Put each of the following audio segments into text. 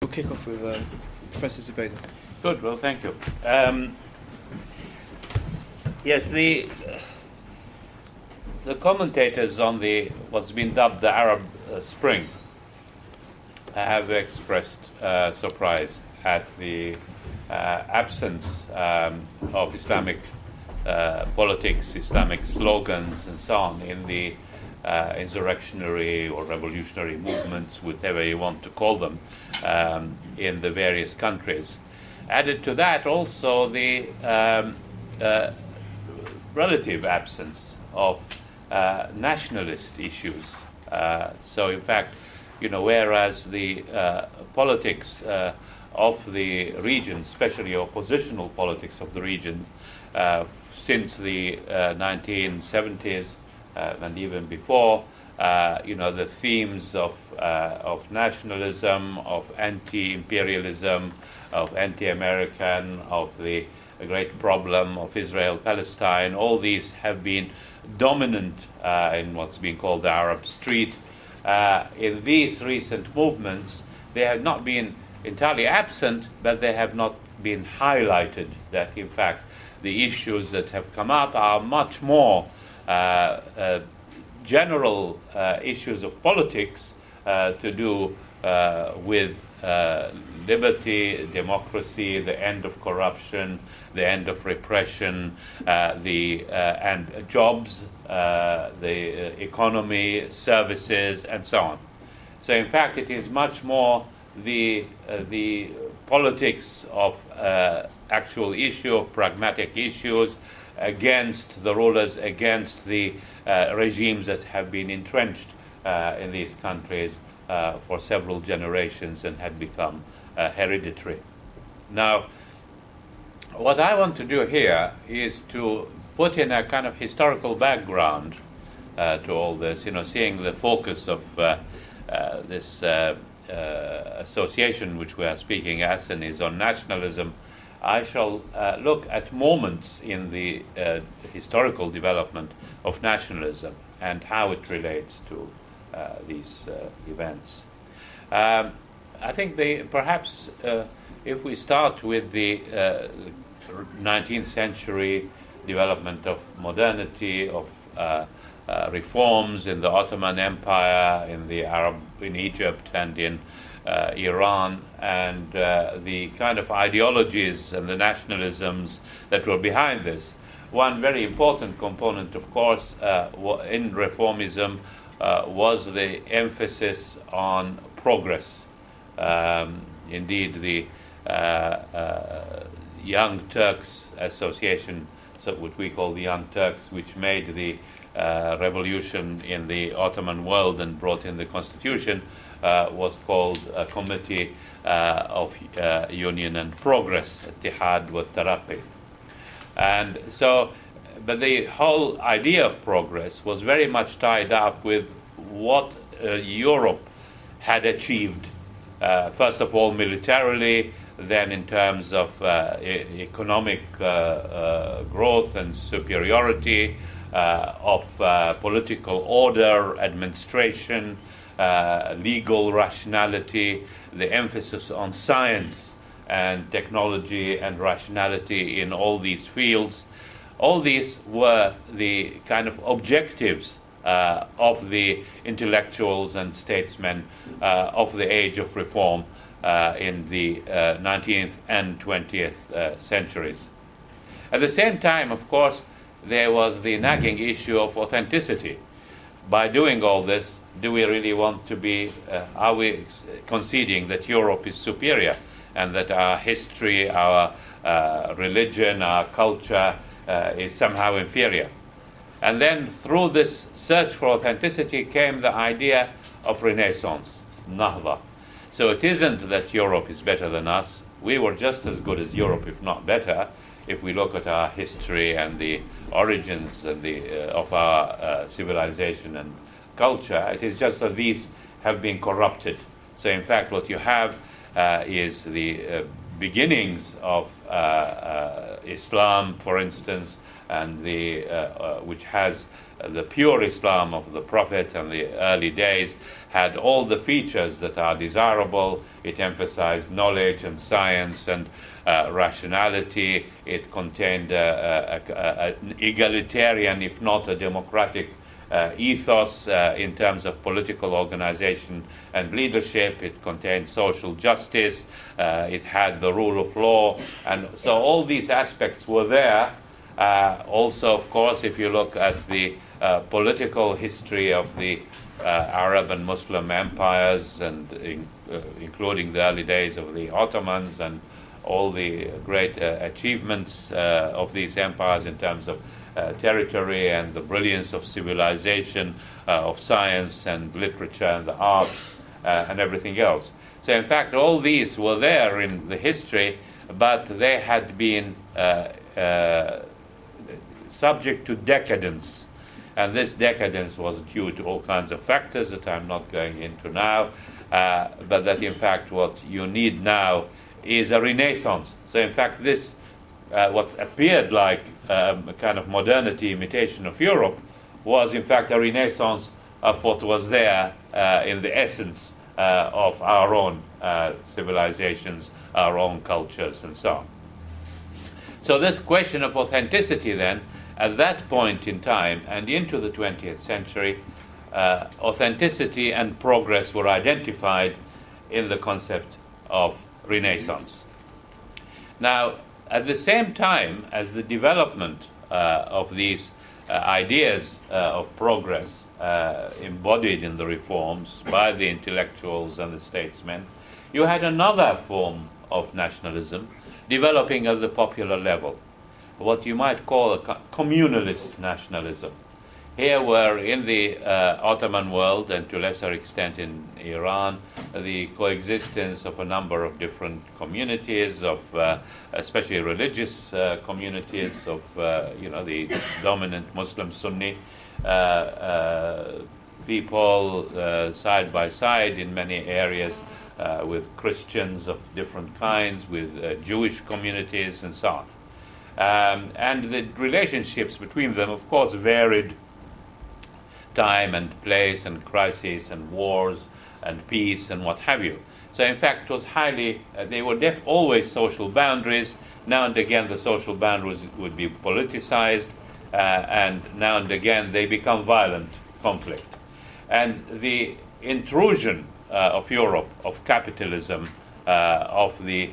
We'll kick off with Professor Zubaida. Good, well, thank you. Yes, the commentators on what's been dubbed the Arab Spring have expressed surprise at the absence of Islamic politics, Islamic slogans, and so on in the insurrectionary or revolutionary movements, whatever you want to call them, in the various countries. Added to that, also the relative absence of nationalist issues. So, in fact, whereas the politics of the region, especially oppositional politics of the region, since the 1970s and even before, the themes of nationalism, of anti-imperialism, of anti-American, of the great problem of Israel-Palestine, all these have been dominant in what's being called the Arab Street. In these recent movements, they have not been entirely absent, but they have not been highlighted, that in fact the issues that have come up are much more general issues of politics to do with liberty, democracy, the end of corruption, the end of repression, and jobs, the economy, services, and so on. So, in fact, it is much more the politics of actual issue, of pragmatic issues against the rulers, against the regimes that have been entrenched in these countries for several generations and had become hereditary. Now, what I want to do here is to put in a kind of historical background to all this, seeing the focus of this association which we are speaking, ASEN, is on nationalism. I shall look at moments in the historical development of nationalism and how it relates to these events. I think perhaps if we start with the 19th century development of modernity, of reforms in the Ottoman Empire, in Egypt, and in Iran, and the kind of ideologies and the nationalisms that were behind this. One very important component, of course, in reformism was the emphasis on progress. Indeed, the Young Turks Association, so what we call the Young Turks, which made the revolution in the Ottoman world and brought in the constitution, was called a Committee of Union and Progress, Ittihad wa Taraqi. And so, but the whole idea of progress was very much tied up with what Europe had achieved, first of all militarily, then in terms of economic growth and superiority, of political order, administration, legal rationality, the emphasis on science and technology and rationality in all these fields. All these were the kind of objectives of the intellectuals and statesmen of the age of reform in the 19th and 20th centuries. At the same time, of course, there was the nagging issue of authenticity. By doing all this, do we really want to be, are we conceding that Europe is superior and that our history, our religion, our culture is somehow inferior? And then through this search for authenticity came the idea of Renaissance, Nahda. So it isn't that Europe is better than us. We were just as good as Europe, if not better, if we look at our history and the origins and of our civilization and culture. It is just that these have been corrupted. So in fact what you have is the beginnings of Islam, for instance, and which has the pure Islam of the Prophet and the early days, had all the features that are desirable. It emphasized knowledge and science and rationality. It contained an egalitarian, if not a democratic, ethos in terms of political organization and leadership. It contained social justice. It had the rule of law. And so all these aspects were there. Also, of course, if you look at the political history of the Arab and Muslim empires, and including the early days of the Ottomans and all the great achievements of these empires in terms of territory and the brilliance of civilization, of science and literature and the arts and everything else. So in fact, all these were there in the history, but they had been subject to decadence. And this decadence was due to all kinds of factors that I'm not going into now, but that in fact what you need now is a renaissance. So in fact this, what appeared like a kind of modernity imitation of Europe, was in fact a renaissance of what was there in the essence of our own civilizations, our own cultures, and so on. So this question of authenticity then, at that point in time and into the 20th century, authenticity and progress were identified in the concept of Renaissance. Now, at the same time as the development of these ideas of progress embodied in the reforms by the intellectuals and the statesmen, you had another form of nationalism developing at the popular level, what you might call a communalist nationalism. Here were in the Ottoman world, and to a lesser extent in Iran, the coexistence of a number of different communities, of especially religious communities, of the dominant Muslim Sunni people side by side in many areas, with Christians of different kinds, with Jewish communities, and so on. And the relationships between them, of course, varied time and place and crises and wars and peace and what have you. So in fact it was highly, they were always social boundaries. Now and again the social boundaries would be politicized, and now and again they become violent conflict. And the intrusion of Europe, of capitalism, of the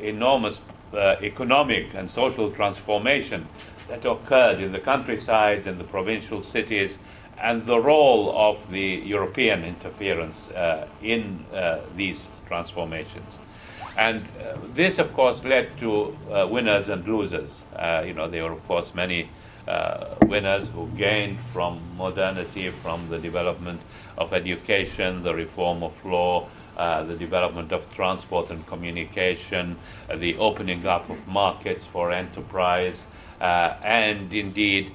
enormous economic and social transformation that occurred in the countryside and the provincial cities, and the role of the European interference in these transformations. And this, of course, led to winners and losers. There were, of course, many winners who gained from modernity, from the development of education, the reform of law, the development of transport and communication, the opening up of markets for enterprise, and indeed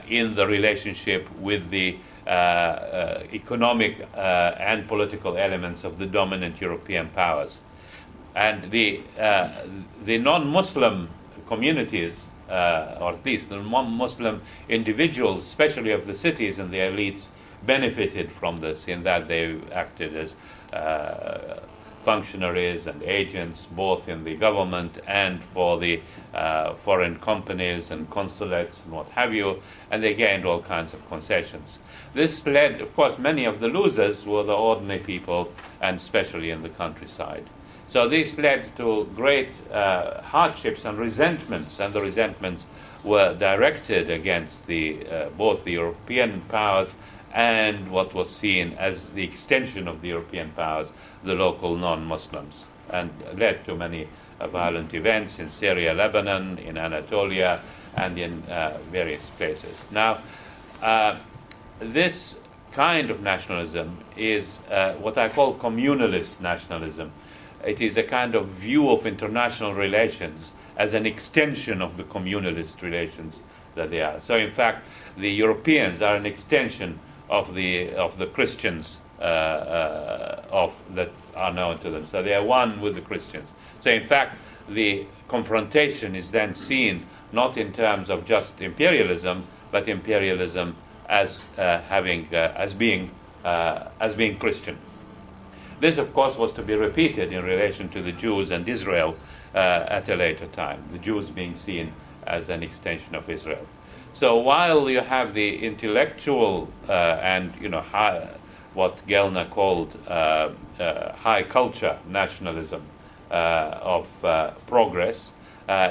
in the relationship with the economic and political elements of the dominant European powers. And the non-Muslim communities, or at least the non-Muslim individuals, especially of the cities and the elites, benefited from this in that they acted as functionaries and agents, both in the government and for the foreign companies and consulates and what have you, and they gained all kinds of concessions. This led, of course, many of the losers were the ordinary people, and especially in the countryside. So this led to great hardships and resentments, and the resentments were directed against both the European powers and what was seen as the extension of the European powers, the local non-Muslims, and led to many violent events in Syria, Lebanon, in Anatolia, and in various places. Now, this kind of nationalism is what I call communalist nationalism. It is a kind of view of international relations as an extension of the communalist relations that they are. So, in fact, the Europeans are an extension of the Christians that are known to them. So they are one with the Christians. So in fact, the confrontation is then seen not in terms of just imperialism, but imperialism as being Christian. This, of course, was to be repeated in relation to the Jews and Israel at a later time, the Jews being seen as an extension of Israel. So while you have the intellectual and what Gellner called high culture nationalism of progress,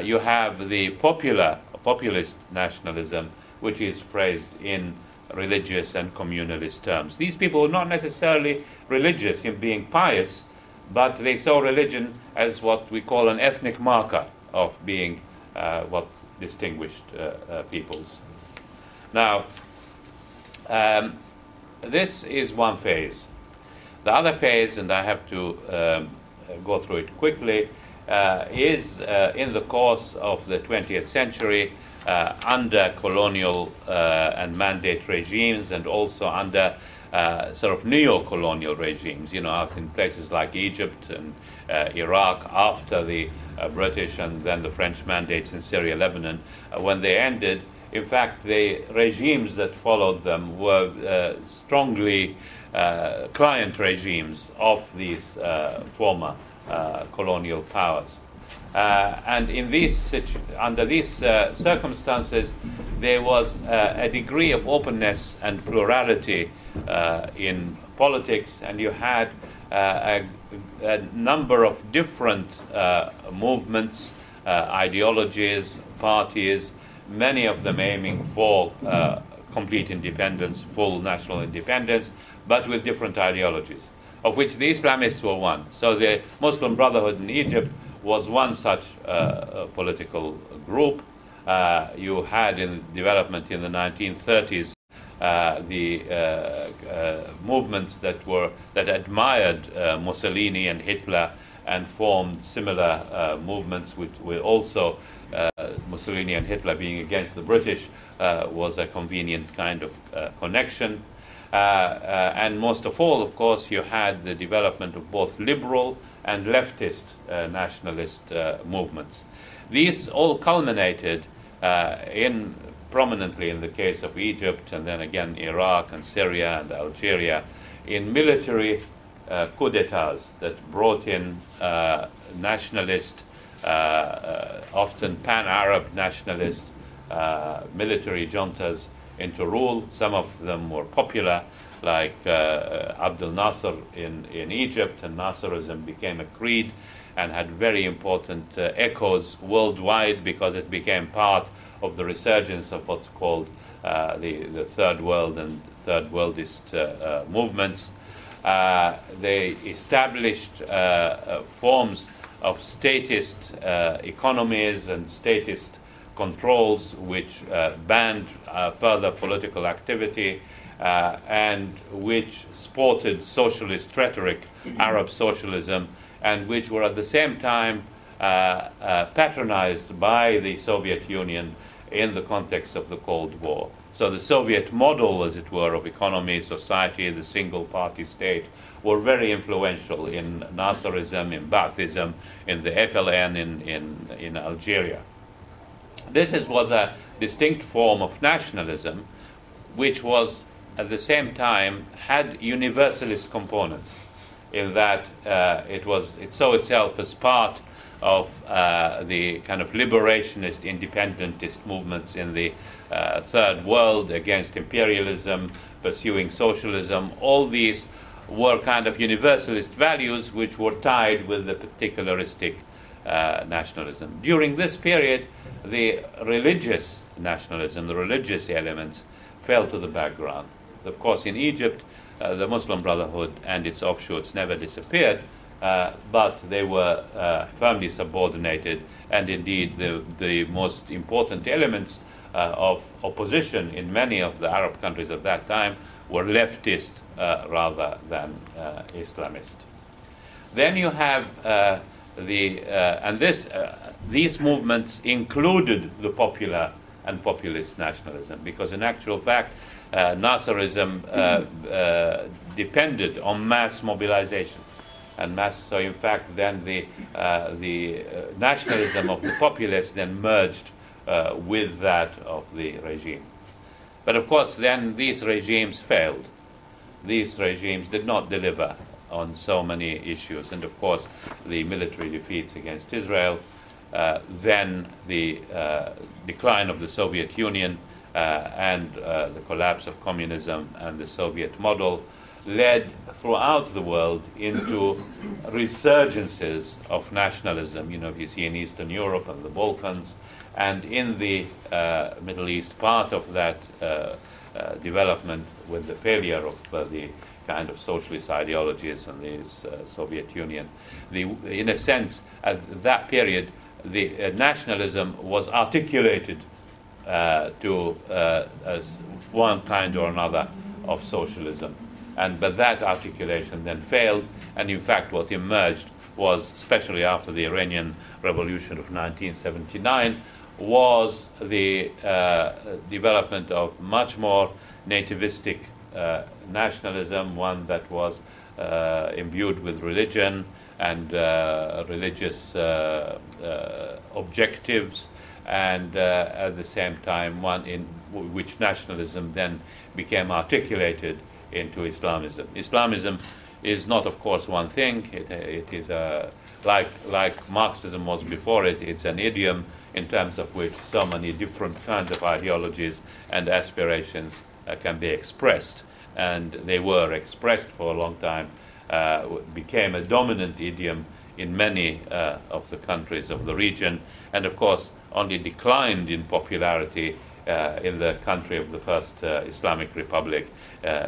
you have the populist nationalism, which is phrased in religious and communalist terms. These people were not necessarily religious in being pious, but they saw religion as what we call an ethnic marker of being what distinguished peoples. Now, this is one phase. The other phase, and I have to go through it quickly, is in the course of the 20th century, under colonial and mandate regimes, and also under sort of neo-colonial regimes, out in places like Egypt and Iraq after the British and then the French mandates in Syria, Lebanon, when they ended. In fact, the regimes that followed them were strongly client regimes of these former colonial powers. And under these circumstances, there was a degree of openness and plurality in politics, and you had a number of different movements, ideologies, parties, many of them aiming for complete independence, full national independence, but with different ideologies, of which the Islamists were one. So the Muslim Brotherhood in Egypt was one such political group. You had in development in the 1930s the movements that admired Mussolini and Hitler and formed similar movements, which were also Mussolini and Hitler being against the British was a convenient kind of connection. And most of all, of course, you had the development of both liberal and leftist nationalist movements. These all culminated prominently in the case of Egypt, and then again Iraq and Syria and Algeria, in military coups d'etats that brought in nationalist, often pan-Arab nationalist military juntas into rule. Some of them were popular, like Abdel Nasser in Egypt, and Nasserism became a creed and had very important echoes worldwide because it became part of the resurgence of what's called the Third World and Third Worldist movements. They established forms of statist economies and statist controls which banned further political activity and which sported socialist rhetoric, Arab socialism, and which were at the same time patronized by the Soviet Union in the context of the Cold War. So the Soviet model, as it were, of economy, society, the single-party state, were very influential in Nasserism, in Baathism, in the FLN in Algeria. This was a distinct form of nationalism, which was at the same time had universalist components, in that it saw itself as part of the kind of liberationist, independentist movements in the Third World against imperialism, pursuing socialism. All these were kind of universalist values which were tied with the particularistic nationalism. During this period, the religious nationalism, the religious elements, fell to the background. Of course, in Egypt, the Muslim Brotherhood and its offshoots never disappeared, but they were firmly subordinated, and indeed the most important elements of opposition in many of the Arab countries at that time were leftist rather than Islamist. Then you have these movements included the popular and populist nationalism, because in actual fact Nasserism depended on mass mobilization and mass. So in fact, then the nationalism of the populace then merged with that of the regime. But of course, then these regimes failed. These regimes did not deliver on so many issues. And of course, the military defeats against Israel, then the decline of the Soviet Union, and the collapse of communism and the Soviet model led throughout the world into resurgences of nationalism. You know, you see in Eastern Europe and the Balkans, and in the Middle East, part of that development with the failure of the kind of socialist ideologies in the Soviet Union. In a sense, at that period, the nationalism was articulated to as one kind or another of socialism. But that articulation then failed, and in fact what emerged was, especially after the Iranian Revolution of 1979, was the development of much more nativistic nationalism, one that was imbued with religion and religious objectives, and at the same time one in which nationalism then became articulated into Islamism. Islamism is not, of course, one thing. It is like Marxism was before it. It's an idiom in terms of which so many different kinds of ideologies and aspirations can be expressed, and they were expressed for a long time. Became a dominant idiom in many of the countries of the region, and of course only declined in popularity in the country of the first Islamic Republic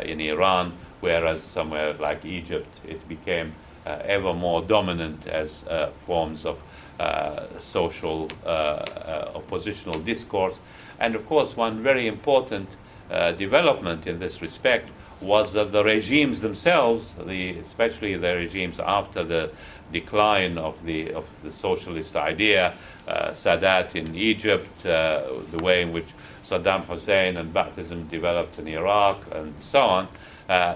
in Iran, whereas somewhere like Egypt it became ever more dominant as forms of social oppositional discourse. And of course one very important development in this respect was that the regimes themselves, especially the regimes after the decline of the socialist idea, Sadat in Egypt, the way in which Saddam Hussein and Ba'athism developed in Iraq, and so on,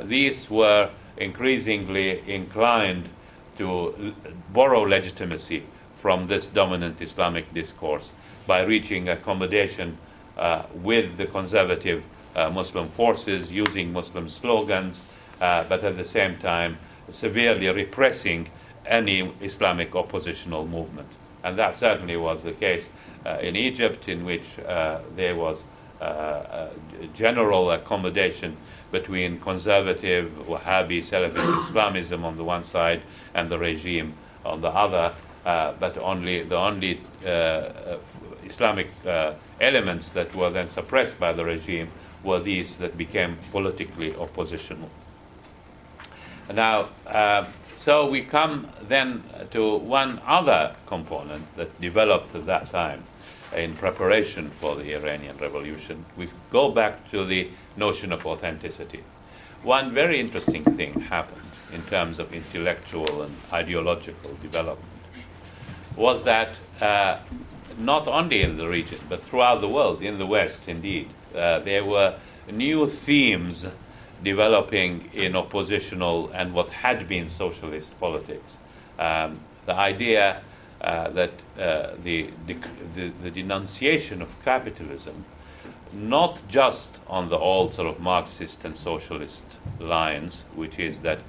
these were increasingly inclined to borrow legitimacy from this dominant Islamic discourse by reaching accommodation with the conservative Muslim forces, using Muslim slogans, but at the same time severely repressing any Islamic oppositional movement. And that certainly was the case in Egypt, in which there was general accommodation between conservative Wahhabi Salafist Islamism on the one side and the regime on the other, but the only Islamic elements that were then suppressed by the regime were these that became politically oppositional. Now, so we come then to one other component that developed at that time in preparation for the Iranian Revolution. We go back to the notion of authenticity. One very interesting thing happened in terms of intellectual and ideological development was that not only in the region, but throughout the world, in the West indeed, there were new themes developing in oppositional and what had been socialist politics. The idea that the denunciation of capitalism, not just on the old sort of Marxist and socialist lines, which is that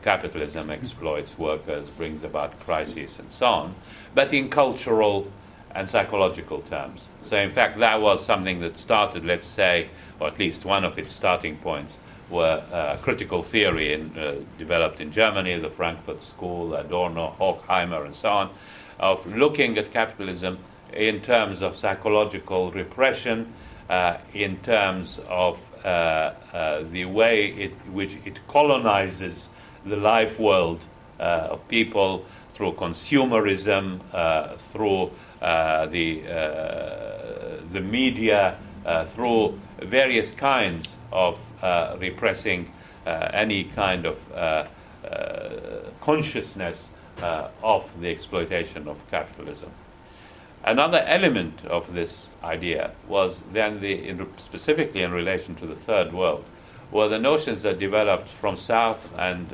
capitalism exploits workers, brings about crises, and so on, but in cultural and psychological terms. So in fact that was something that started, let's say, or at least one of its starting points were critical theory developed in Germany, the Frankfurt School, Adorno, Horkheimer, and so on, of looking at capitalism in terms of psychological repression, in terms of the way which it colonizes the life world of people through consumerism, through the media, through various kinds of repressing any kind of consciousness of the exploitation of capitalism. Another element of this idea was then specifically in relation to the Third World, were the notions that developed from Sartre and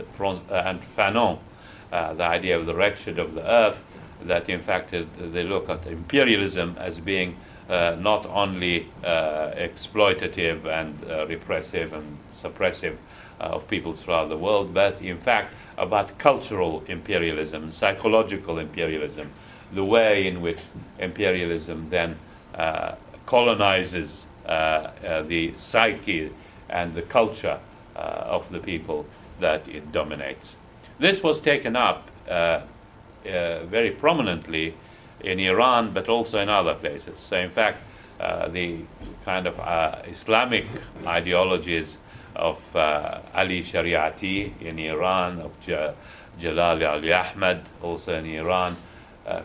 Fanon, the idea of the wretched of the earth, that in fact they look at imperialism as being not only exploitative and repressive and suppressive of people throughout the world, but in fact about cultural imperialism, psychological imperialism, the way in which imperialism then colonizes the psyche and the culture of the people that it dominates. This was taken up very prominently in Iran, but also in other places. So in fact, the kind of Islamic ideologies of Ali Shariati in Iran, of Jalal Ali Ahmad also in Iran,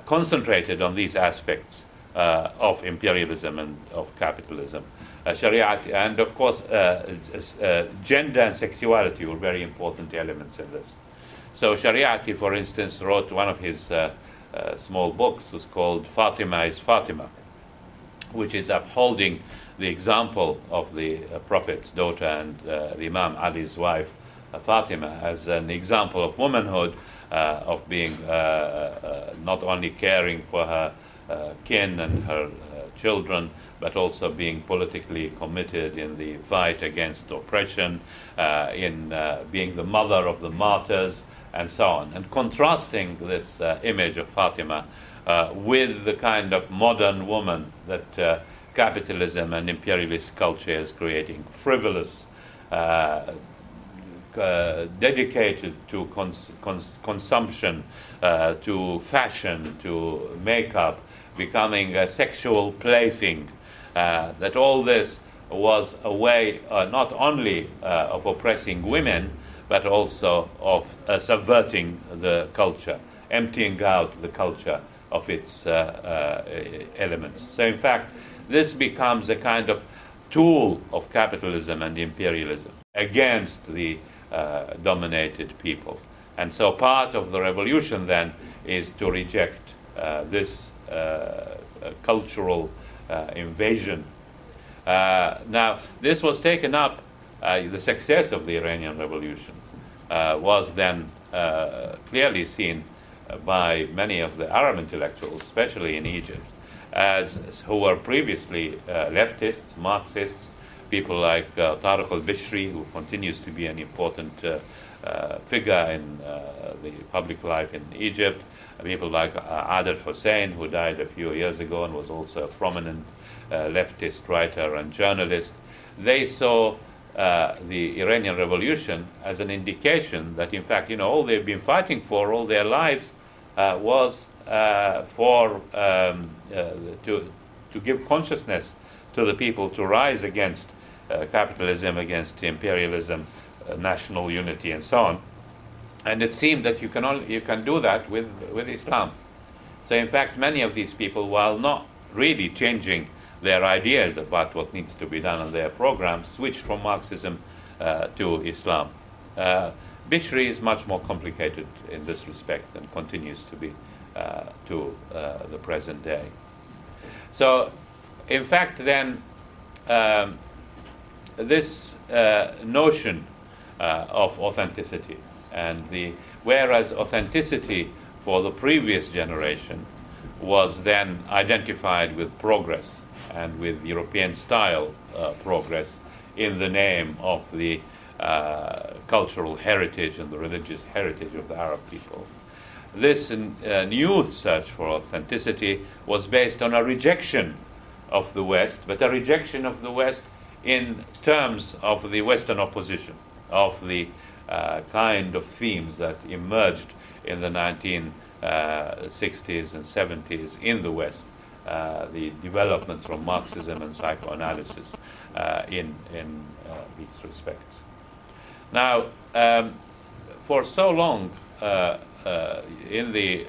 concentrated on these aspects of imperialism and of capitalism. Shariat, and of course gender and sexuality were very important elements in this. So Shariati, for instance, wrote one of his small books, was called Fatima is Fatima, which is upholding the example of the Prophet's daughter and the Imam Ali's wife, Fatima, as an example of womanhood, of being not only caring for her kin and her children, but also being politically committed in the fight against oppression, in being the mother of the martyrs, and so on. And contrasting this image of Fatima with the kind of modern woman that capitalism and imperialist culture is creating, frivolous, dedicated to consumption, to fashion, to makeup, becoming a sexual plaything, that all this was a way not only of oppressing women, but also of subverting the culture, emptying out the culture of its elements. So in fact, this becomes a kind of tool of capitalism and imperialism against the dominated people. And so part of the revolution then is to reject this cultural invasion. Now, this was taken up, the success of the Iranian Revolution was then clearly seen by many of the Arab intellectuals, especially in Egypt, as who were previously leftists, Marxists, people like Tariq al-Bishri, who continues to be an important figure in the public life in Egypt, people like Adel Hussein, who died a few years ago and was also a prominent leftist writer and journalist. They saw the Iranian Revolution as an indication that, in fact, all they've been fighting for all their lives was to give consciousness to the people to rise against capitalism, against imperialism, national unity, and so on. And it seemed that you can do that with Islam. So in fact, many of these people, while not really changing their ideas about what needs to be done on their programs, switched from Marxism to Islam. Bishri is much more complicated in this respect and continues to be to the present day. So in fact then, this notion of authenticity, and whereas authenticity for the previous generation was then identified with progress and with European style progress in the name of the cultural heritage and the religious heritage of the Arab people. This new search for authenticity was based on a rejection of the West, but a rejection of the West in terms of the Western opposition, of the kind of themes that emerged in the 1960s and 70s in the West, the developments from Marxism and psychoanalysis in these respects. Now, for so long, in the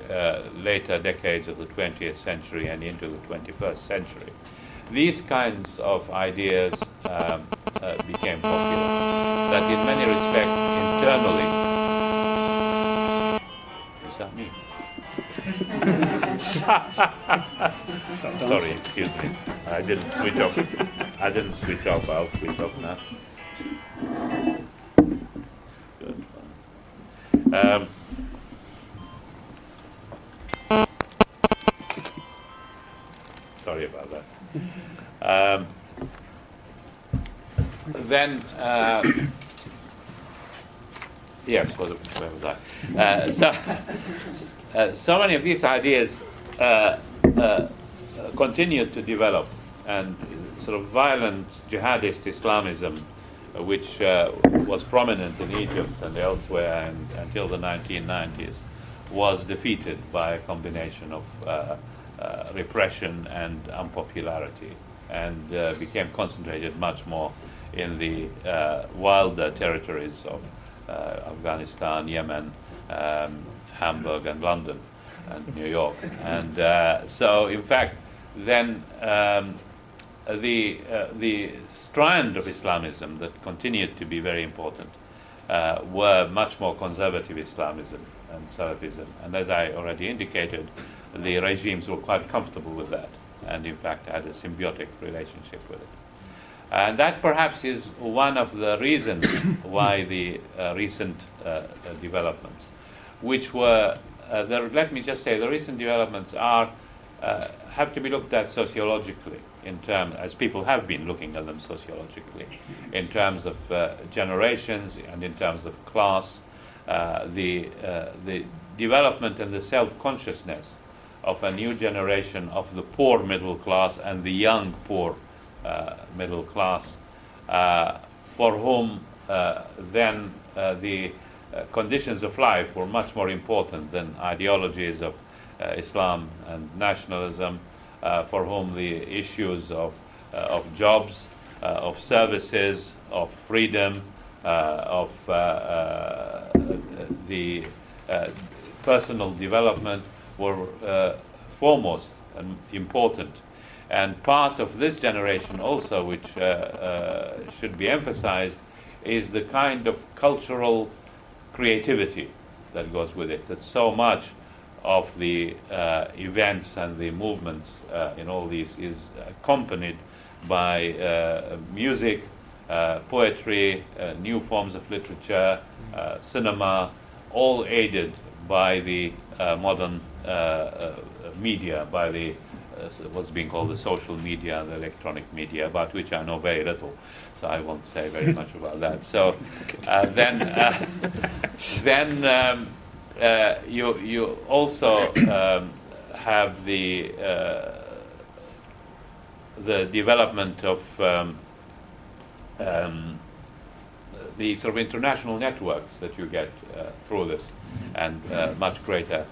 later decades of the 20th century and into the 21st century, these kinds of ideas became popular, that in many respects internally... Is that me? Sorry, excuse me. I didn't switch off. I'll switch off now. Good. Sorry about that. Um, then, yes, where was I? So many of these ideas continued to develop, and sort of violent jihadist Islamism, which was prominent in Egypt and elsewhere until the 1990s, was defeated by a combination of repression and unpopularity, and became concentrated much more in the wilder territories of Afghanistan, Yemen, Hamburg and London and New York. And so in fact then the strand of Islamism that continued to be very important were much more conservative Islamism and Salafism. And as I already indicated, the regimes were quite comfortable with that, and in fact had a symbiotic relationship with it. And that perhaps is one of the reasons why the recent developments, which were, let me just say, the recent developments are have to be looked at sociologically, in terms, as people have been looking at them sociologically, in terms of generations and in terms of class, the development and the self-consciousness of a new generation of the poor middle class and the young poor middle class, for whom then the conditions of life were much more important than ideologies of Islam and nationalism, for whom the issues of jobs, of services, of freedom, of the personal development were foremost and important. And part of this generation also, which should be emphasized, is the kind of cultural creativity that goes with it. That so much of the events and the movements in all these is accompanied by music, poetry, new forms of literature, cinema, all aided by the modern media, by the what's being called the social media and the electronic media, about which I know very little, so I won't say very much about that. So then you also have the development of the sort of international networks that you get through this, and much greater.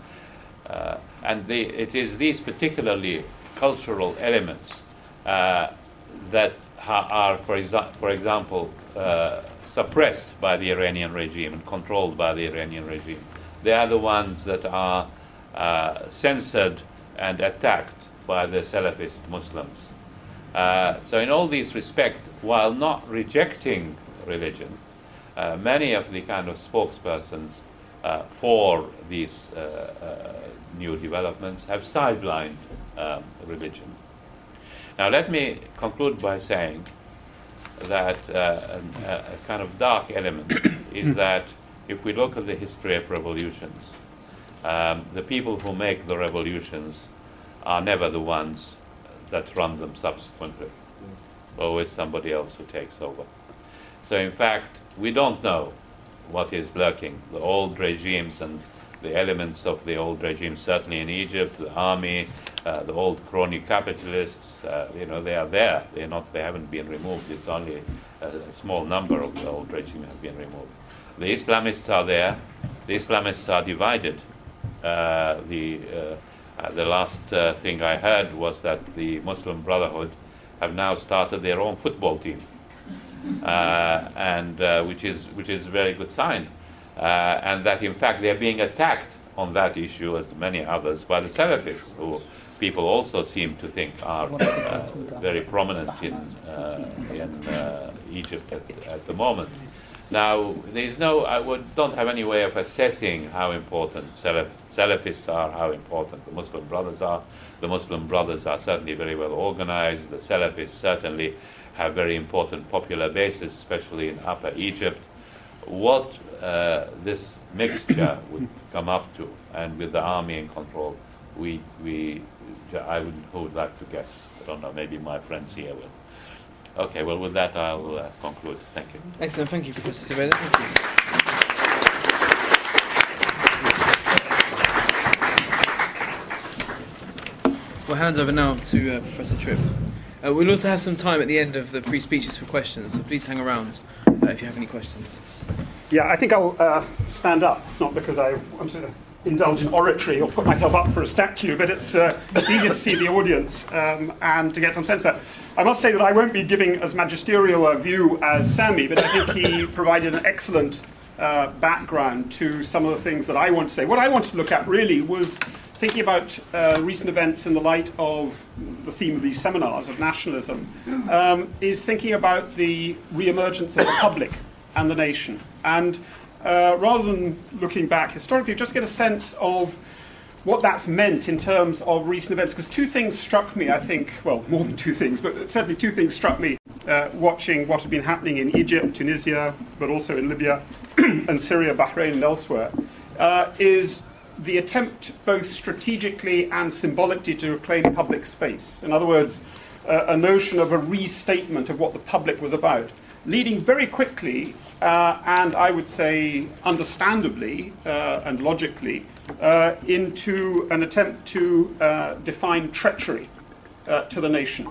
And it is these particularly cultural elements that are, for example, suppressed by the Iranian regime and controlled by the Iranian regime. They are the ones that are censored and attacked by the Salafist Muslims. So in all these respects, while not rejecting religion, many of the kind of spokespersons for these new developments have sidelined religion. Now let me conclude by saying that a kind of dark element is that if we look at the history of revolutions, the people who make the revolutions are never the ones that run them subsequently. Always somebody else who takes over. So in fact, we don't know what is lurking. The old regimes and the elements of the old regimes, certainly in Egypt, the army, the old crony capitalists, they are there. They haven't been removed. It's only a small number of the old regime have been removed. The Islamists are there. The Islamists are divided. The last thing I heard was that the Muslim Brotherhood have now started their own football team, and which is a very good sign, and that in fact they are being attacked on that issue, as many others, by the Salafists, who people also seem to think are very prominent in Egypt at the moment. Now, don't have any way of assessing how important Salafists are, how important the Muslim Brothers are. The Muslim Brothers are certainly very well organized. The Salafists certainly have very important popular bases, especially in Upper Egypt. What this mixture would come up to, and with the army in control, I would like to guess. I don't know, maybe my friends here will. Okay, well, with that, I'll conclude. Thank you. Excellent. Thank you, Professor Zubaida. Thank you. We'll hand over now to Professor Tripp. We'll also have some time at the end of the free speeches for questions, so please hang around if you have any questions. Yeah, I think I'll stand up. It's not because I want to indulge in oratory or put myself up for a statue, but it's easier to see the audience and to get some sense of that. I must say that I won't be giving as magisterial a view as Sami, but I think he provided an excellent background to some of the things that I want to say. What I wanted to look at really was thinking about recent events in the light of the theme of these seminars of nationalism, is thinking about the re-emergence of the public and the nation. And rather than looking back historically, just get a sense of what that's meant in terms of recent events. Because two things struck me, I think, well, more than two things, but certainly two things struck me watching what had been happening in Egypt, Tunisia, but also in Libya and Syria, Bahrain and elsewhere, is the attempt both strategically and symbolically to reclaim public space. In other words, a notion of a restatement of what the public was about, leading very quickly, and I would say understandably and logically, into an attempt to define treachery to the nation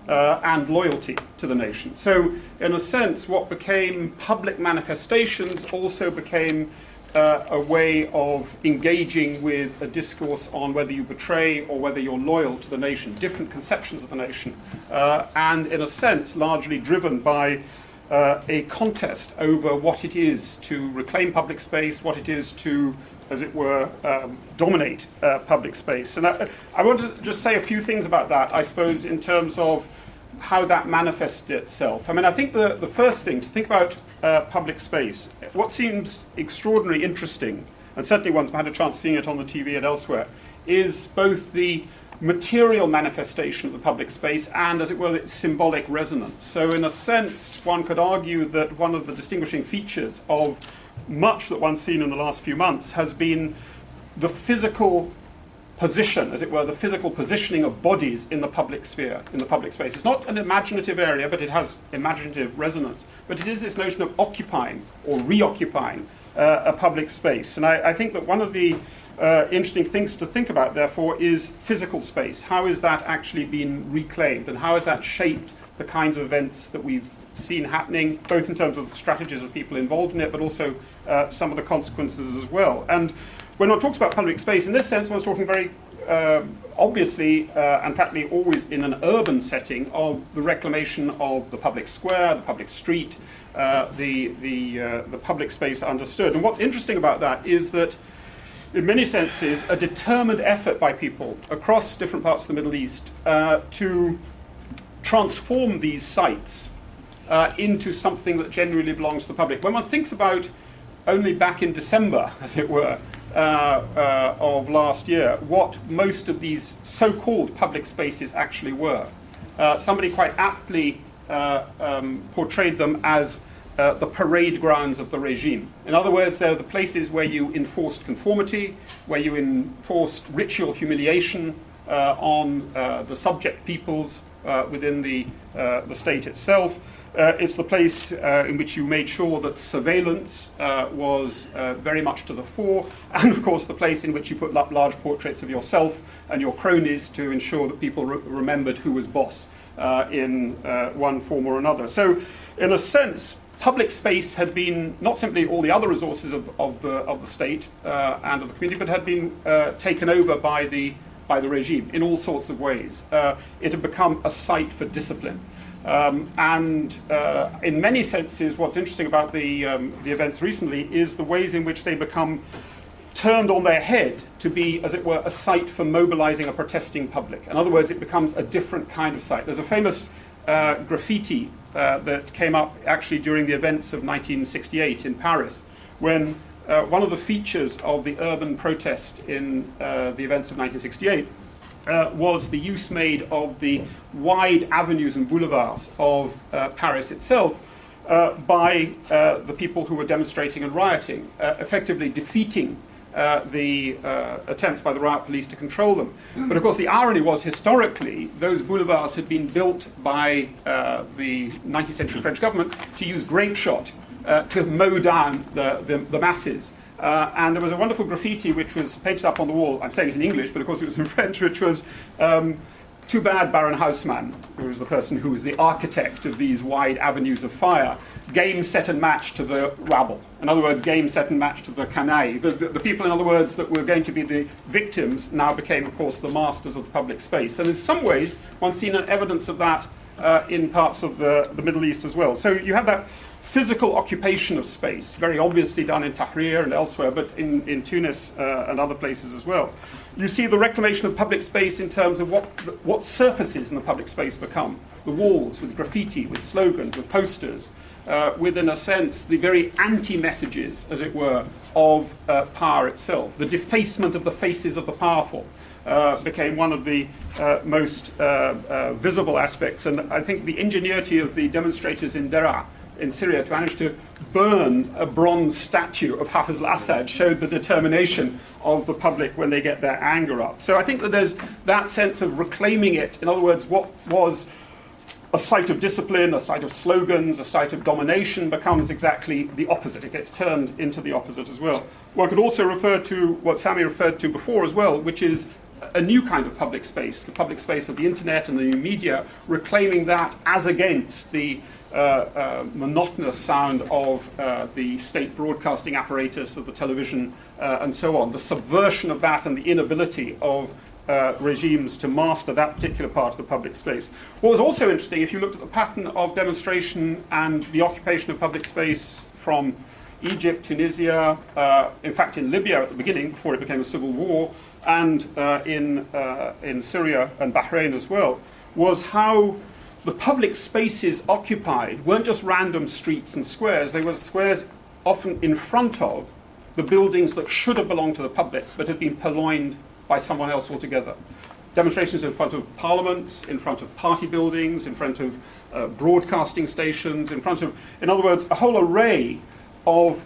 and loyalty to the nation. So, in a sense, what became public manifestations also became a way of engaging with a discourse on whether you betray or whether you're loyal to the nation, different conceptions of the nation, and in a sense largely driven by a contest over what it is to reclaim public space, what it is to, as it were, dominate public space. And I want to just say a few things about that, I suppose, in terms of how that manifested itself. I mean, I think the first thing to think about public space, what seems extraordinarily interesting, and certainly once I had a chance seeing it on the TV and elsewhere, is both the material manifestation of the public space and, as it were, its symbolic resonance. So in a sense, one could argue that one of the distinguishing features of much that one's seen in the last few months has been the physical position, as it were, the physical positioning of bodies in the public sphere, in the public space. It's not an imaginative area, but it has imaginative resonance. But it is this notion of occupying or reoccupying a public space. And I think that one of the interesting things to think about, therefore, is physical space. How is that actually been reclaimed, and how has that shaped the kinds of events that we've seen happening, both in terms of the strategies of people involved in it, but also some of the consequences as well. And when one talks about public space, in this sense, one's talking very obviously and practically always in an urban setting of the reclamation of the public square, the public street, the public space understood. And what's interesting about that is that, in many senses, a determined effort by people across different parts of the Middle East to transform these sites into something that genuinely belongs to the public. When one thinks about only back in December, as it were, of last year, what most of these so-called public spaces actually were, somebody quite aptly portrayed them as the parade grounds of the regime. In other words, they're the places where you enforced conformity, where you enforced ritual humiliation on the subject peoples within the state itself. It's the place in which you made sure that surveillance was very much to the fore, and of course the place in which you put up large portraits of yourself and your cronies to ensure that people remembered who was boss in one form or another. So, in a sense, public space had been not simply all the other resources of the state and of the community, but had been taken over by the regime in all sorts of ways. It had become a site for discipline. And in many senses, what's interesting about the events recently is the ways in which they become turned on their head to be, as it were, a site for mobilizing a protesting public. In other words, it becomes a different kind of site. There's a famous graffiti that came up actually during the events of 1968 in Paris, when one of the features of the urban protest in the events of 1968 was the use made of the wide avenues and boulevards of Paris itself by the people who were demonstrating and rioting, effectively defeating the attempts by the riot police to control them. But of course the irony was, historically, those boulevards had been built by the 19th century French government to use grape shot to mow down the masses. And there was a wonderful graffiti which was painted up on the wall. I'm saying it in English, but of course it was in French, which was, "Too bad Baron Haussmann," who was the person who was the architect of these wide avenues of fire, game, set and match to the rabble. In other words, game, set and match to the canaille. The people, in other words, that were going to be the victims now became, of course, the masters of the public space. And in some ways, one's seen an evidence of that in parts of the Middle East as well. So you have that physical occupation of space, very obviously done in Tahrir and elsewhere, but in Tunis and other places as well. You see the reclamation of public space in terms of what surfaces in the public space become. The walls with graffiti, with slogans, with posters, with, in a sense, the very anti-messages, as it were, of power itself. The defacement of the faces of the powerful became one of the most visible aspects. And I think the ingenuity of the demonstrators in Daraa, in Syria, to manage to burn a bronze statue of Hafiz al-Assad showed the determination of the public when they get their anger up. So I think that there's that sense of reclaiming it. In other words, what was a site of discipline, a site of slogans, a site of domination becomes exactly the opposite. It gets turned into the opposite as well. One could also refer to what Sami referred to before as well, which is a new kind of public space, the public space of the internet and the new media, reclaiming that as against the monotonous sound of the state broadcasting apparatus, of the television, and so on. The subversion of that and the inability of regimes to master that particular part of the public space. What was also interesting, if you looked at the pattern of demonstration and the occupation of public space from Egypt, Tunisia, in fact in Libya at the beginning, before it became a civil war, and in Syria and Bahrain as well, was how the public spaces occupied weren't just random streets and squares. They were squares often in front of the buildings that should have belonged to the public but had been purloined by someone else altogether. Demonstrations in front of parliaments, in front of party buildings, in front of broadcasting stations, in front of, in other words, a whole array of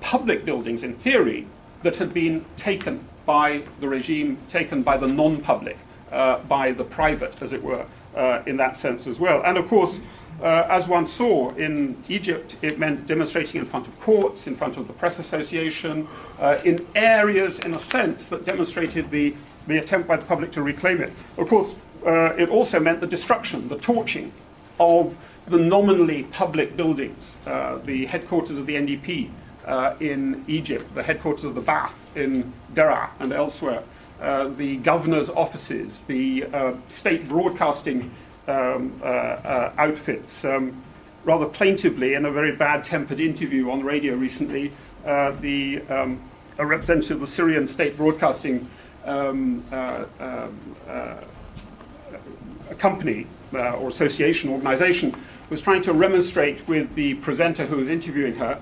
public buildings, in theory, that had been taken by the regime, taken by the non-public, by the private, as it were. In that sense as well. And of course, as one saw in Egypt, it meant demonstrating in front of courts, in front of the press association, in areas, in a sense, that demonstrated the attempt by the public to reclaim it. Of course, it also meant the destruction, the torching of the nominally public buildings, the headquarters of the NDP in Egypt, the headquarters of the Ba'ath in Daraa and elsewhere, the governor's offices, the state broadcasting outfits. Rather plaintively, in a very bad-tempered interview on the radio recently, a representative of the Syrian state broadcasting company or association, organization, was trying to remonstrate with the presenter who was interviewing her,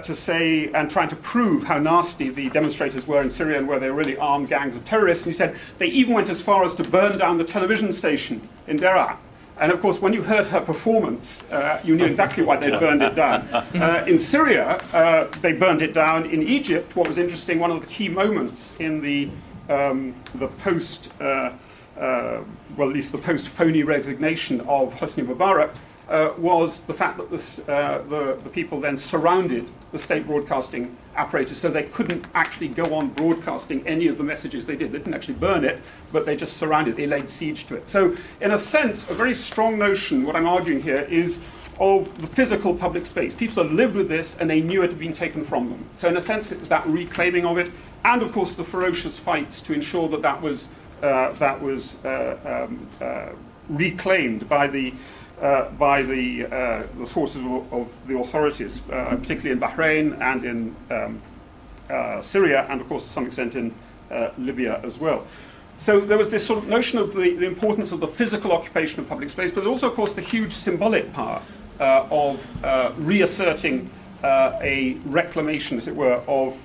to say and trying to prove how nasty the demonstrators were in Syria and where they were really armed gangs of terrorists. And he said they even went as far as to burn down the television station in Daraa. And of course, when you heard her performance, you knew exactly why they burned it down. In Syria, they burned it down. In Egypt, what was interesting, one of the key moments in the post, well, at least the post-phony resignation of Hosni Mubarak, was the fact that the people then surrounded the state broadcasting apparatus, so they couldn't actually go on broadcasting any of the messages they did. They didn't actually burn it, but they just surrounded it. They laid siege to it. So, in a sense, a very strong notion, what I'm arguing here, is of the physical public space. People had lived with this, and they knew it had been taken from them. So, in a sense, it was that reclaiming of it, and of course, the ferocious fights to ensure that that was reclaimed by the forces of the authorities, particularly in Bahrain and in Syria, and of course to some extent in Libya as well. So there was this sort of notion of the importance of the physical occupation of public space, but also, of course, the huge symbolic power of reasserting a reclamation, as it were, of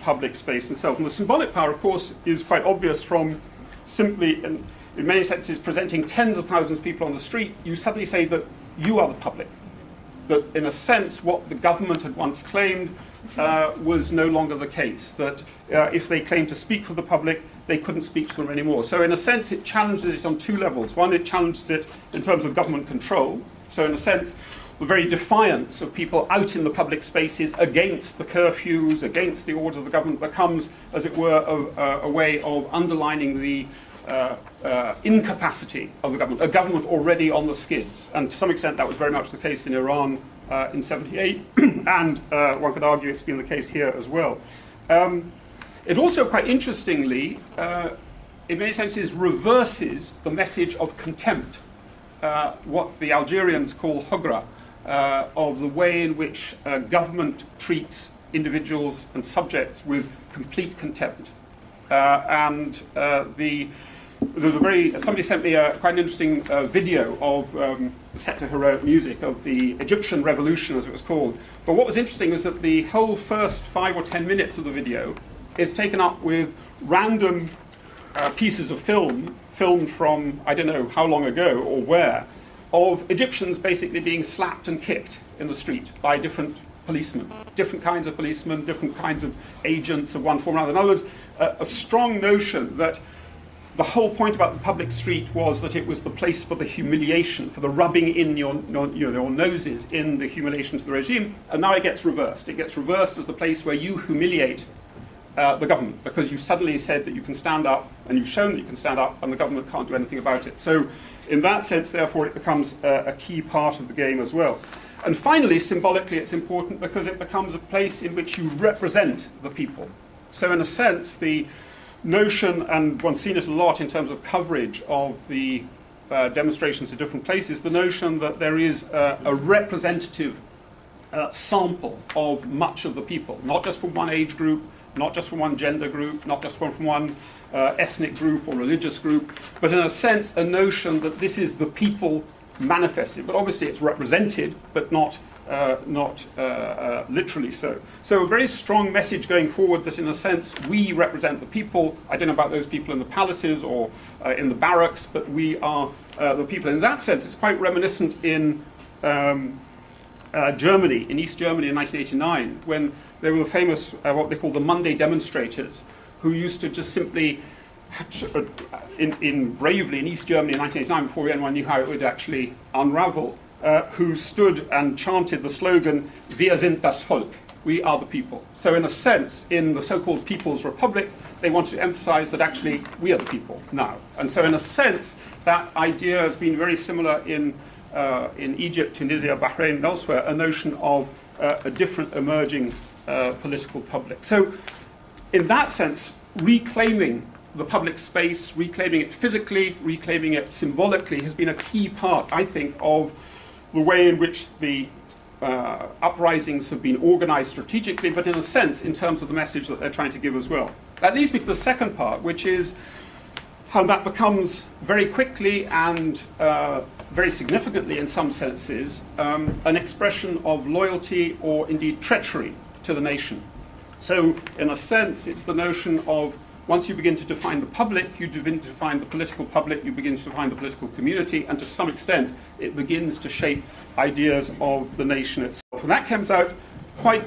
public space itself. And the symbolic power, of course, is quite obvious from simply, in many senses, presenting tens of thousands of people on the street. You suddenly say that you are the public. That, in a sense, what the government had once claimed, was no longer the case, that if they claimed to speak for the public, they couldn't speak for them anymore. So in a sense, it challenges it on two levels. One, it challenges it in terms of government control. So in a sense, the very defiance of people out in the public spaces against the curfews, against the orders of the government becomes, as it were, a way of underlining the incapacity of the government, a government already on the skids. And to some extent, that was very much the case in Iran in '78, and one could argue it's been the case here as well. It also, quite interestingly, in many senses, reverses the message of contempt, what the Algerians call hogra, of the way in which government treats individuals and subjects with complete contempt. Somebody sent me quite an interesting video of set to heroic music of the Egyptian revolution, as it was called. But what was interesting was that the whole first 5 or 10 minutes of the video is taken up with random pieces of film, filmed from I don't know how long ago or where, of Egyptians basically being slapped and kicked in the street by different policemen, different kinds of policemen, different kinds of agents of one form or another. In other words, a strong notion that the whole point about the public street was that it was the place for the humiliation, for the rubbing in your noses in the humiliation to the regime, and now it gets reversed. It gets reversed as the place where you humiliate the government, because you've suddenly said that you can stand up, and you've shown that you can stand up, and the government can't do anything about it. So in that sense, therefore, it becomes a key part of the game as well. And finally, symbolically, it's important because it becomes a place in which you represent the people. So in a sense, the notion, and one's seen it a lot in terms of coverage of the demonstrations in different places, the notion that there is a representative sample of much of the people, not just from one age group, not just from one gender group, not just from one ethnic group or religious group, but in a sense a notion that this is the people manifested. But obviously it's represented, but not literally so. So a very strong message going forward that in a sense we represent the people. I don't know about those people in the palaces or in the barracks, but we are the people. In that sense, it's quite reminiscent in Germany, in East Germany in 1989, when there were the famous, what they call the Monday demonstrators, who used to just simply, bravely in East Germany in 1989, before anyone knew how it would actually unravel, who stood and chanted the slogan, "Wir sind das Volk," we are the people. So in a sense, in the so-called People's Republic, they wanted to emphasize that actually we are the people now. And so in a sense, that idea has been very similar in Egypt, Tunisia, Bahrain, and elsewhere, a notion of a different emerging political public. So in that sense, reclaiming the public space, reclaiming it physically, reclaiming it symbolically, has been a key part, I think, of the way in which the uprisings have been organized strategically, but in a sense, in terms of the message that they're trying to give as well. That leads me to the second part, which is how that becomes very quickly and very significantly, in some senses, an expression of loyalty or indeed treachery to the nation. So, in a sense, it's the notion of once you begin to define the public, you begin to define the political public, you begin to define the political community, and to some extent, it begins to shape ideas of the nation itself. And that comes out quite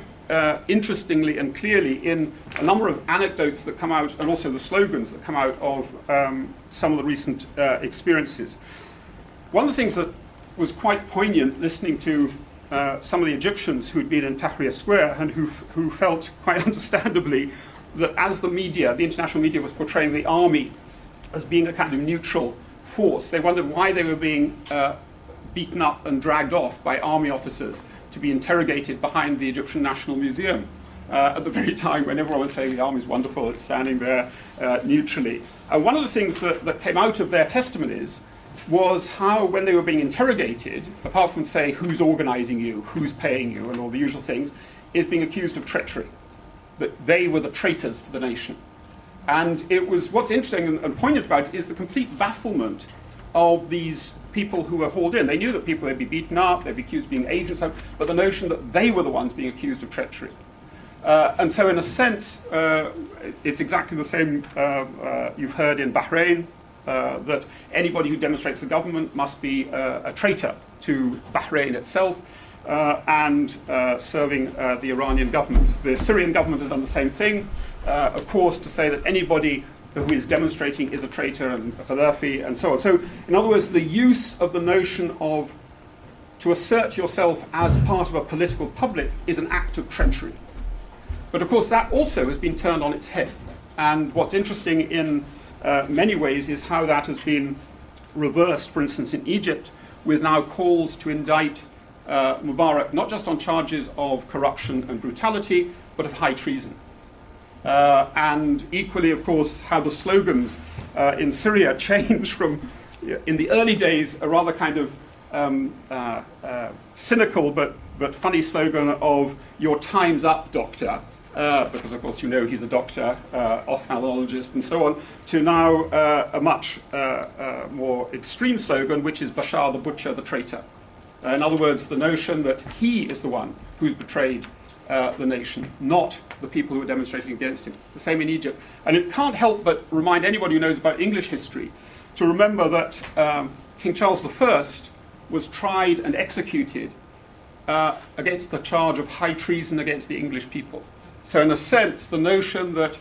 interestingly and clearly in a number of anecdotes that come out, and also the slogans that come out of some of the recent experiences. One of the things that was quite poignant listening to some of the Egyptians who had been in Tahrir Square and who felt quite understandably that as the media, the international media, was portraying the army as being a kind of neutral force, they wondered why they were being beaten up and dragged off by army officers to be interrogated behind the Egyptian National Museum at the very time when everyone was saying the army's wonderful, it's standing there neutrally. One of the things that came out of their testimonies was how, when they were being interrogated, apart from say who's organizing you, who's paying you, and all the usual things, is being accused of treachery, that they were the traitors to the nation. And it was, what's interesting and poignant about it is the complete bafflement of these people who were hauled in. They knew that people, they'd be beaten up, they'd be accused of being agents, but the notion that they were the ones being accused of treachery. And so in a sense, it's exactly the same you've heard in Bahrain, that anybody who demonstrates the government must be a traitor to Bahrain itself. and serving the Iranian government. The Syrian government has done the same thing, of course, to say that anybody who is demonstrating is a traitor and a Gaddafi and so on. So, in other words, the use of the notion of to assert yourself as part of a political public is an act of treachery. But of course, that also has been turned on its head. And what's interesting in many ways is how that has been reversed, for instance, in Egypt, with now calls to indict Mubarak, not just on charges of corruption and brutality, but of high treason. And equally, of course, how the slogans in Syria change from, in the early days, a rather kind of cynical but funny slogan of "Your time's up, doctor," because of course you know he's a doctor, ophthalmologist, and so on, to now a much more extreme slogan, which is "Bashar the butcher, the traitor." In other words, the notion that he is the one who's betrayed the nation, not the people who are demonstrating against him. The same in Egypt. And it can't help but remind anybody who knows about English history to remember that King Charles I was tried and executed against the charge of high treason against the English people. So in a sense, the notion that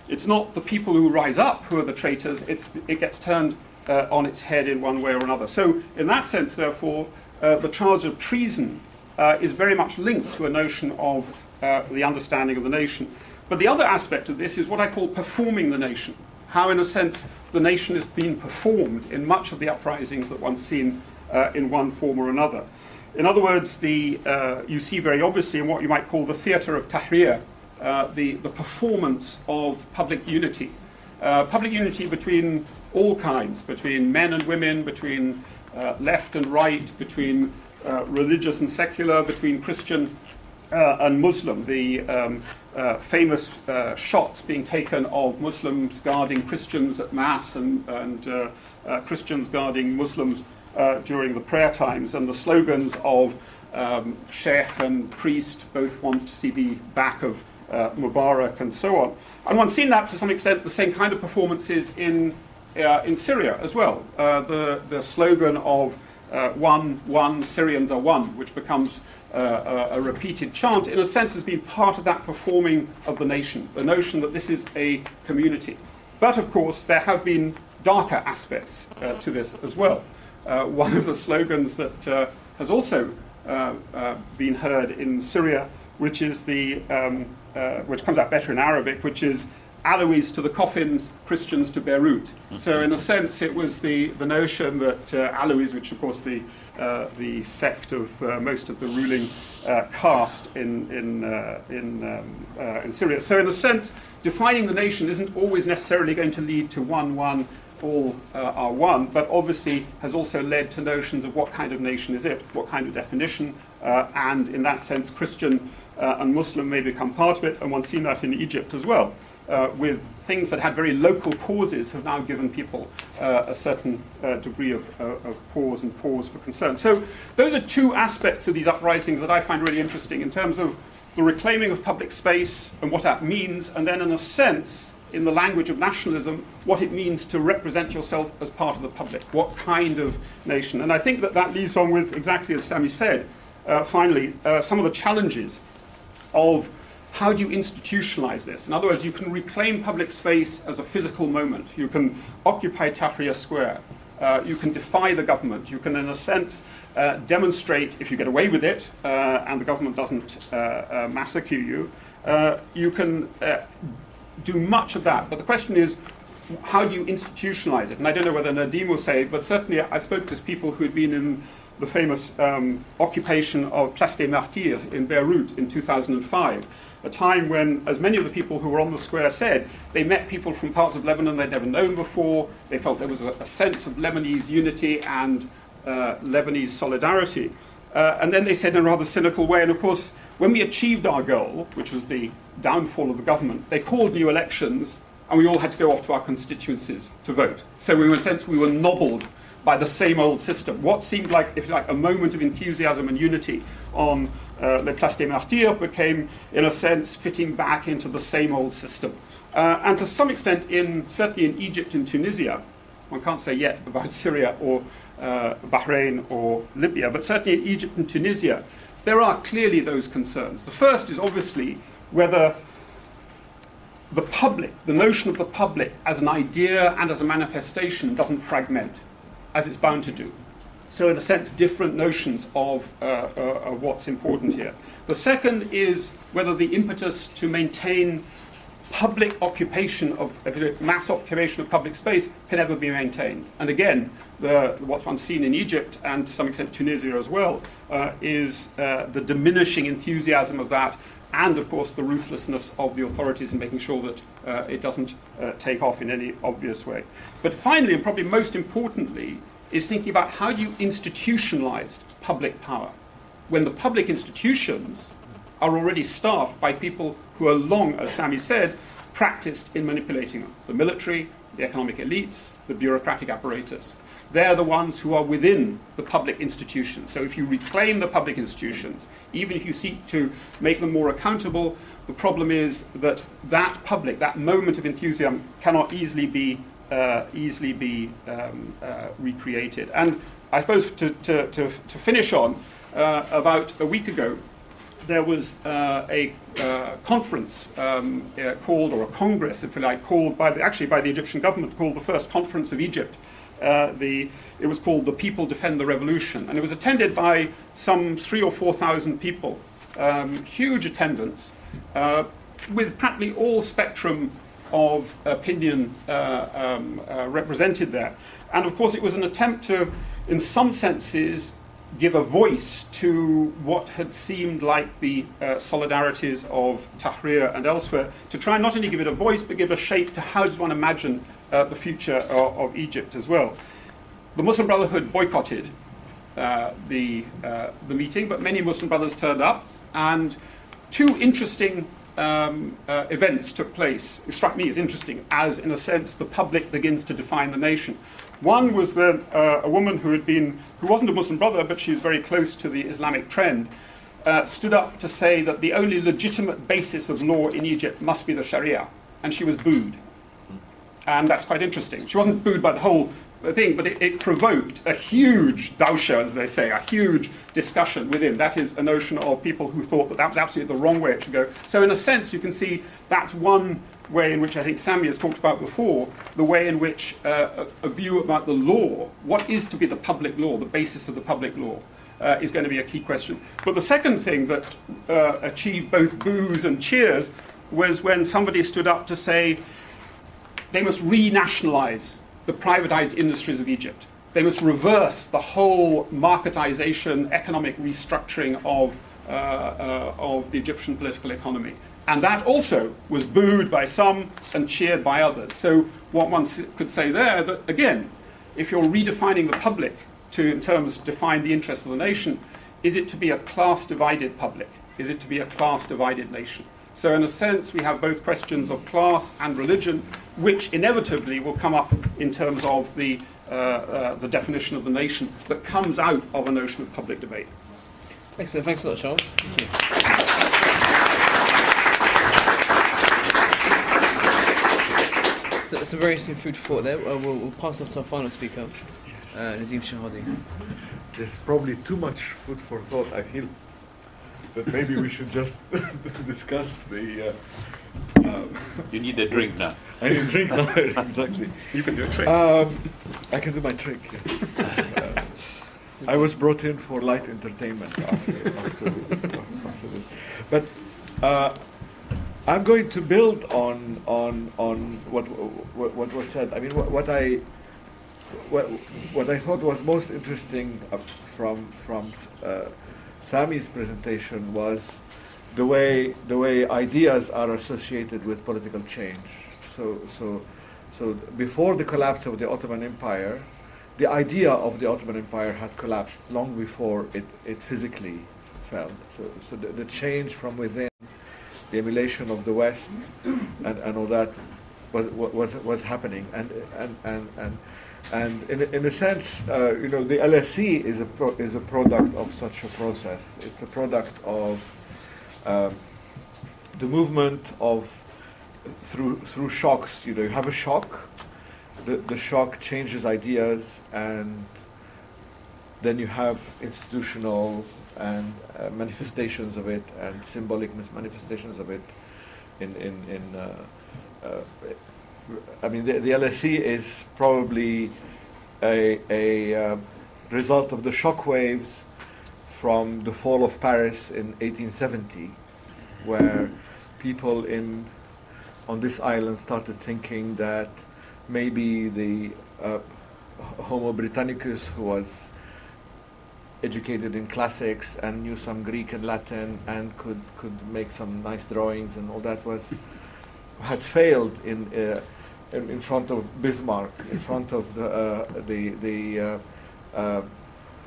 it's not the people who rise up who are the traitors, it gets turned on its head in one way or another. So in that sense, therefore, the charge of treason is very much linked to a notion of the understanding of the nation. But the other aspect of this is what I call performing the nation. How, in a sense, the nation is being performed in much of the uprisings that one's seen in one form or another. In other words, you see very obviously in what you might call the theatre of Tahrir, the performance of public unity between all kinds, between men and women, between left and right, between religious and secular, between Christian and Muslim. The famous shots being taken of Muslims guarding Christians at Mass and Christians guarding Muslims during the prayer times, and the slogans of Sheikh and priest both want to see the back of Mubarak and so on. And one's seen that to some extent, the same kind of performances in Syria as well. The slogan of one, Syrians are one, which becomes a repeated chant, in a sense has been part of that performing of the nation, the notion that this is a community. But of course, there have been darker aspects to this as well. One of the slogans that has also been heard in Syria, which is which comes out better in Arabic, which is Alawis to the coffins, Christians to Beirut. Mm-hmm. So in a sense, it was the notion that Alawis, which of course the sect of most of the ruling caste in Syria. So in a sense, defining the nation isn't always necessarily going to lead to one, all are one, but obviously has also led to notions of what kind of nation is it, what kind of definition, and in that sense, Christian and Muslim may become part of it, and one's seen that in Egypt as well. With things that had very local causes have now given people a certain degree of pause and pause for concern. So those are two aspects of these uprisings that I find really interesting in terms of the reclaiming of public space and what that means, and then in a sense, in the language of nationalism, what it means to represent yourself as part of the public, what kind of nation. And I think that leads on with, exactly as Sami said, finally, some of the challenges of how do you institutionalize this? In other words, you can reclaim public space as a physical moment. You can occupy Tahrir Square. You can defy the government. You can, in a sense, demonstrate, if you get away with it, and the government doesn't massacre you, you can do much of that. But the question is, how do you institutionalize it? And I don't know whether Nadim will say it, but certainly I spoke to people who had been in the famous occupation of Place des Martyrs in Beirut in 2005, a time when, as many of the people who were on the square said, they met people from parts of Lebanon they'd never known before. They felt there was a sense of Lebanese unity and Lebanese solidarity. And then they said in a rather cynical way, and of course, when we achieved our goal, which was the downfall of the government, they called new elections, and we all had to go off to our constituencies to vote. So in a sense, we were nobbled by the same old system. What seemed like, if you like, a moment of enthusiasm and unity on Les Place des Martyrs became, in a sense, fitting back into the same old system. And to some extent, certainly in Egypt and Tunisia, one can't say yet about Syria or Bahrain or Libya, but certainly in Egypt and Tunisia, there are clearly those concerns. The first is obviously whether the public, the notion of the public as an idea and as a manifestation doesn't fragment, as it's bound to do. So in a sense, different notions of what's important here. The second is whether the impetus to maintain public occupation of mass occupation of public space can ever be maintained. And again, what one's seen in Egypt and to some extent Tunisia as well is the diminishing enthusiasm of that, and of course the ruthlessness of the authorities in making sure that it doesn't take off in any obvious way. But finally, and probably most importantly, is thinking about how do you institutionalize public power when the public institutions are already staffed by people who are long, as Sami said, practiced in manipulating them. The military, the economic elites, the bureaucratic apparatus. They're the ones who are within the public institutions. So if you reclaim the public institutions, even if you seek to make them more accountable, the problem is that that public, that moment of enthusiasm, cannot easily be recreated. And I suppose to finish on, about a week ago, there was a conference called, or a congress, if you like, called by the Egyptian government, called the First Conference of Egypt. It was called The People Defend the Revolution, and it was attended by some 3,000 or 4,000 people, huge attendance, with practically all spectrum of opinion represented there. And of course it was an attempt to, in some senses, give a voice to what had seemed like the solidarities of Tahrir and elsewhere, to try not only give it a voice, but give a shape to how does one imagine the future of Egypt as well. The Muslim Brotherhood boycotted the meeting, but many Muslim brothers turned up, and two interesting events took place. It struck me as interesting, as in a sense the public begins to define the nation. One was that a woman who wasn't a Muslim brother, but she's very close to the Islamic trend, stood up to say that the only legitimate basis of law in Egypt must be the Sharia, and she was booed. And that's quite interesting. She wasn't booed by the whole thing, but it provoked a huge dawsha, as they say, a huge discussion within. That is a notion of people who thought that that was absolutely the wrong way it should go. So in a sense, you can see that's one way in which I think Sami has talked about before, the way in which a view about the law, what is to be the public law, the basis of the public law, is going to be a key question. But the second thing that achieved both boos and cheers was when somebody stood up to say they must renationalize the privatized industries of Egypt. They must reverse the whole marketization, economic restructuring of the Egyptian political economy. And that also was booed by some and cheered by others. So what one could say there, that again, if you're redefining the public in terms of define the interests of the nation, is it to be a class-divided public? Is it to be a class-divided nation? So in a sense, we have both questions of class and religion, which inevitably will come up in terms of the definition of the nation that comes out of a notion of public debate. Excellent. Thanks a lot, Charles. Thank you. So that's a very interesting food for thought there. We'll pass on to our final speaker, Nadeem Shahadi. There's probably too much food for thought, I feel. But maybe we should just discuss the... You need a drink now. I need a drink now, exactly. You can do a trick. I can do my trick, yes. I was brought in for light entertainment after this. But I'm going to build on what was said. I mean, what I thought was most interesting from Sami's presentation was the way ideas are associated with political change. So before the collapse of the Ottoman Empire, the idea of the Ottoman Empire had collapsed long before it physically fell. So the change from within, the emulation of the West, and all that was happening. And in a sense, the LSE is a product of such a process. It's a product of the movement of through shocks. You have a shock. The shock changes ideas, and then you have institutional manifestations of it and symbolic manifestations of it. I mean, the LSE is probably a result of the shock waves from the fall of Paris in 1870, where people on this island started thinking that maybe the Homo Britannicus, who was educated in classics and knew some Greek and Latin and could make some nice drawings and all that, had failed in front of Bismarck, in front of the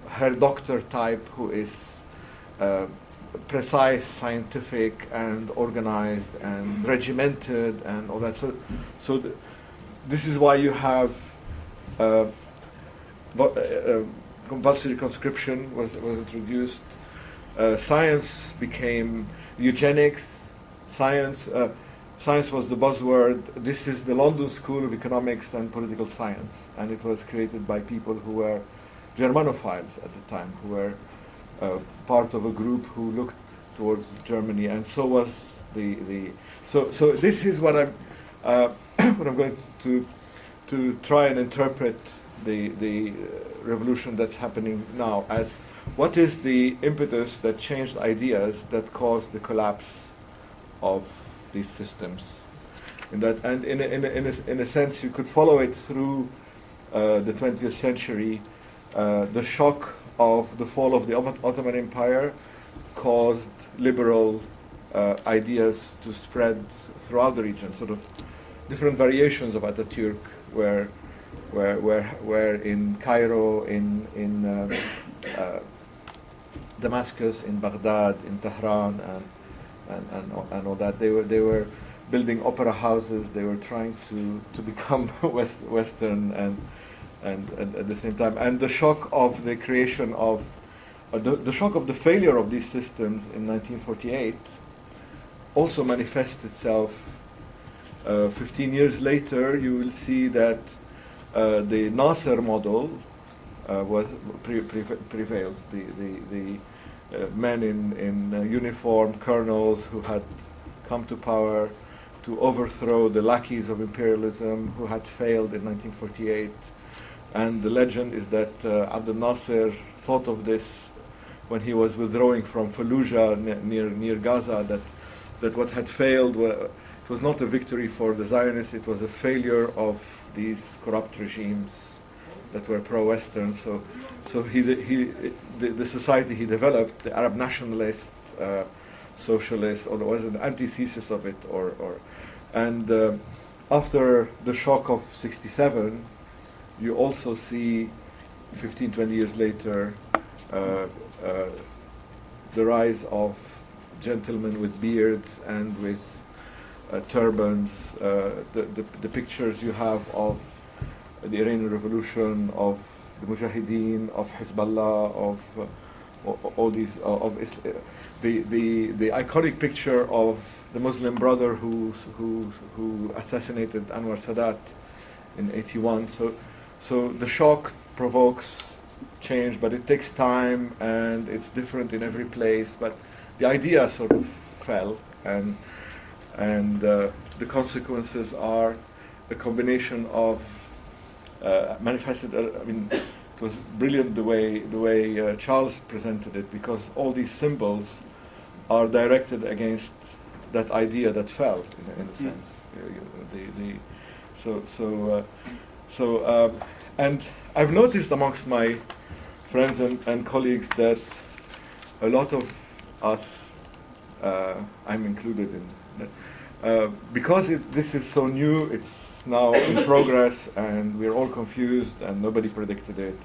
Herr Doctor type, who is precise, scientific, and organized, and regimented, and all that. So this is why you have compulsory conscription was introduced. Science became eugenics. Science was the buzzword. This is the London School of Economics and Political Science, and it was created by people who were Germanophiles at the time, who were part of a group who looked towards Germany, and so was so this is what I'm what I'm going to try and interpret the revolution that's happening now as what is the impetus that changed ideas that caused the collapse of these systems. In a sense, you could follow it through the 20th century. The shock of the fall of the Ottoman Empire caused liberal ideas to spread throughout the region. Sort of different variations of Atatürk were in Cairo, in Damascus, in Baghdad, in Tehran, and all that. They were building opera houses. They were trying to become Western and at the same time. And the shock of the creation of the shock of the failure of these systems in 1948 also manifests itself. 15 years later, you will see that the Nasser model prevails. The men in uniform, colonels who had come to power to overthrow the lackeys of imperialism who had failed in 1948. And the legend is that Abdel Nasser thought of this when he was withdrawing from Fallujah near Gaza, that what had failed it was not a victory for the Zionists, it was a failure of these corrupt regimes that were pro-Western. So the society he developed, the Arab nationalist, socialist, or was an antithesis of it, and after the shock of '67, you also see 15, 20 years later the rise of gentlemen with beards and with turbans. The pictures you have of the Iranian Revolution, of the Mujahideen, of Hezbollah, of all these, the iconic picture of the Muslim brother who assassinated Anwar Sadat in '81. So the shock provokes change, but it takes time and it's different in every place. But the idea sort of fell, and the consequences are a combination of manifested. I mean, it was brilliant the way Charles presented it, because all these symbols are directed against that idea that fell in a sense. And I've noticed amongst my friends and colleagues that a lot of us, I'm included in that, because this is so new, it's now in progress, and we're all confused, and nobody predicted it.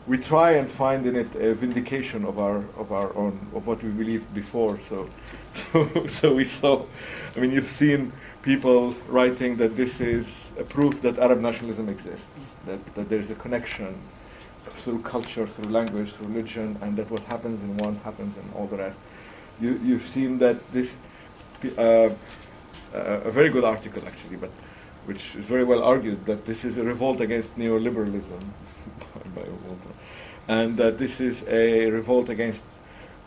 We try and find in it a vindication of our own, of what we believed before. So we saw. I mean, you've seen people writing that this is a proof that Arab nationalism exists, that there's a connection through culture, through language, through religion, and that what happens in one happens in all the rest. You've seen that this, a very good article actually, but which is very well argued, that this is a revolt against neoliberalism, and that this is a revolt against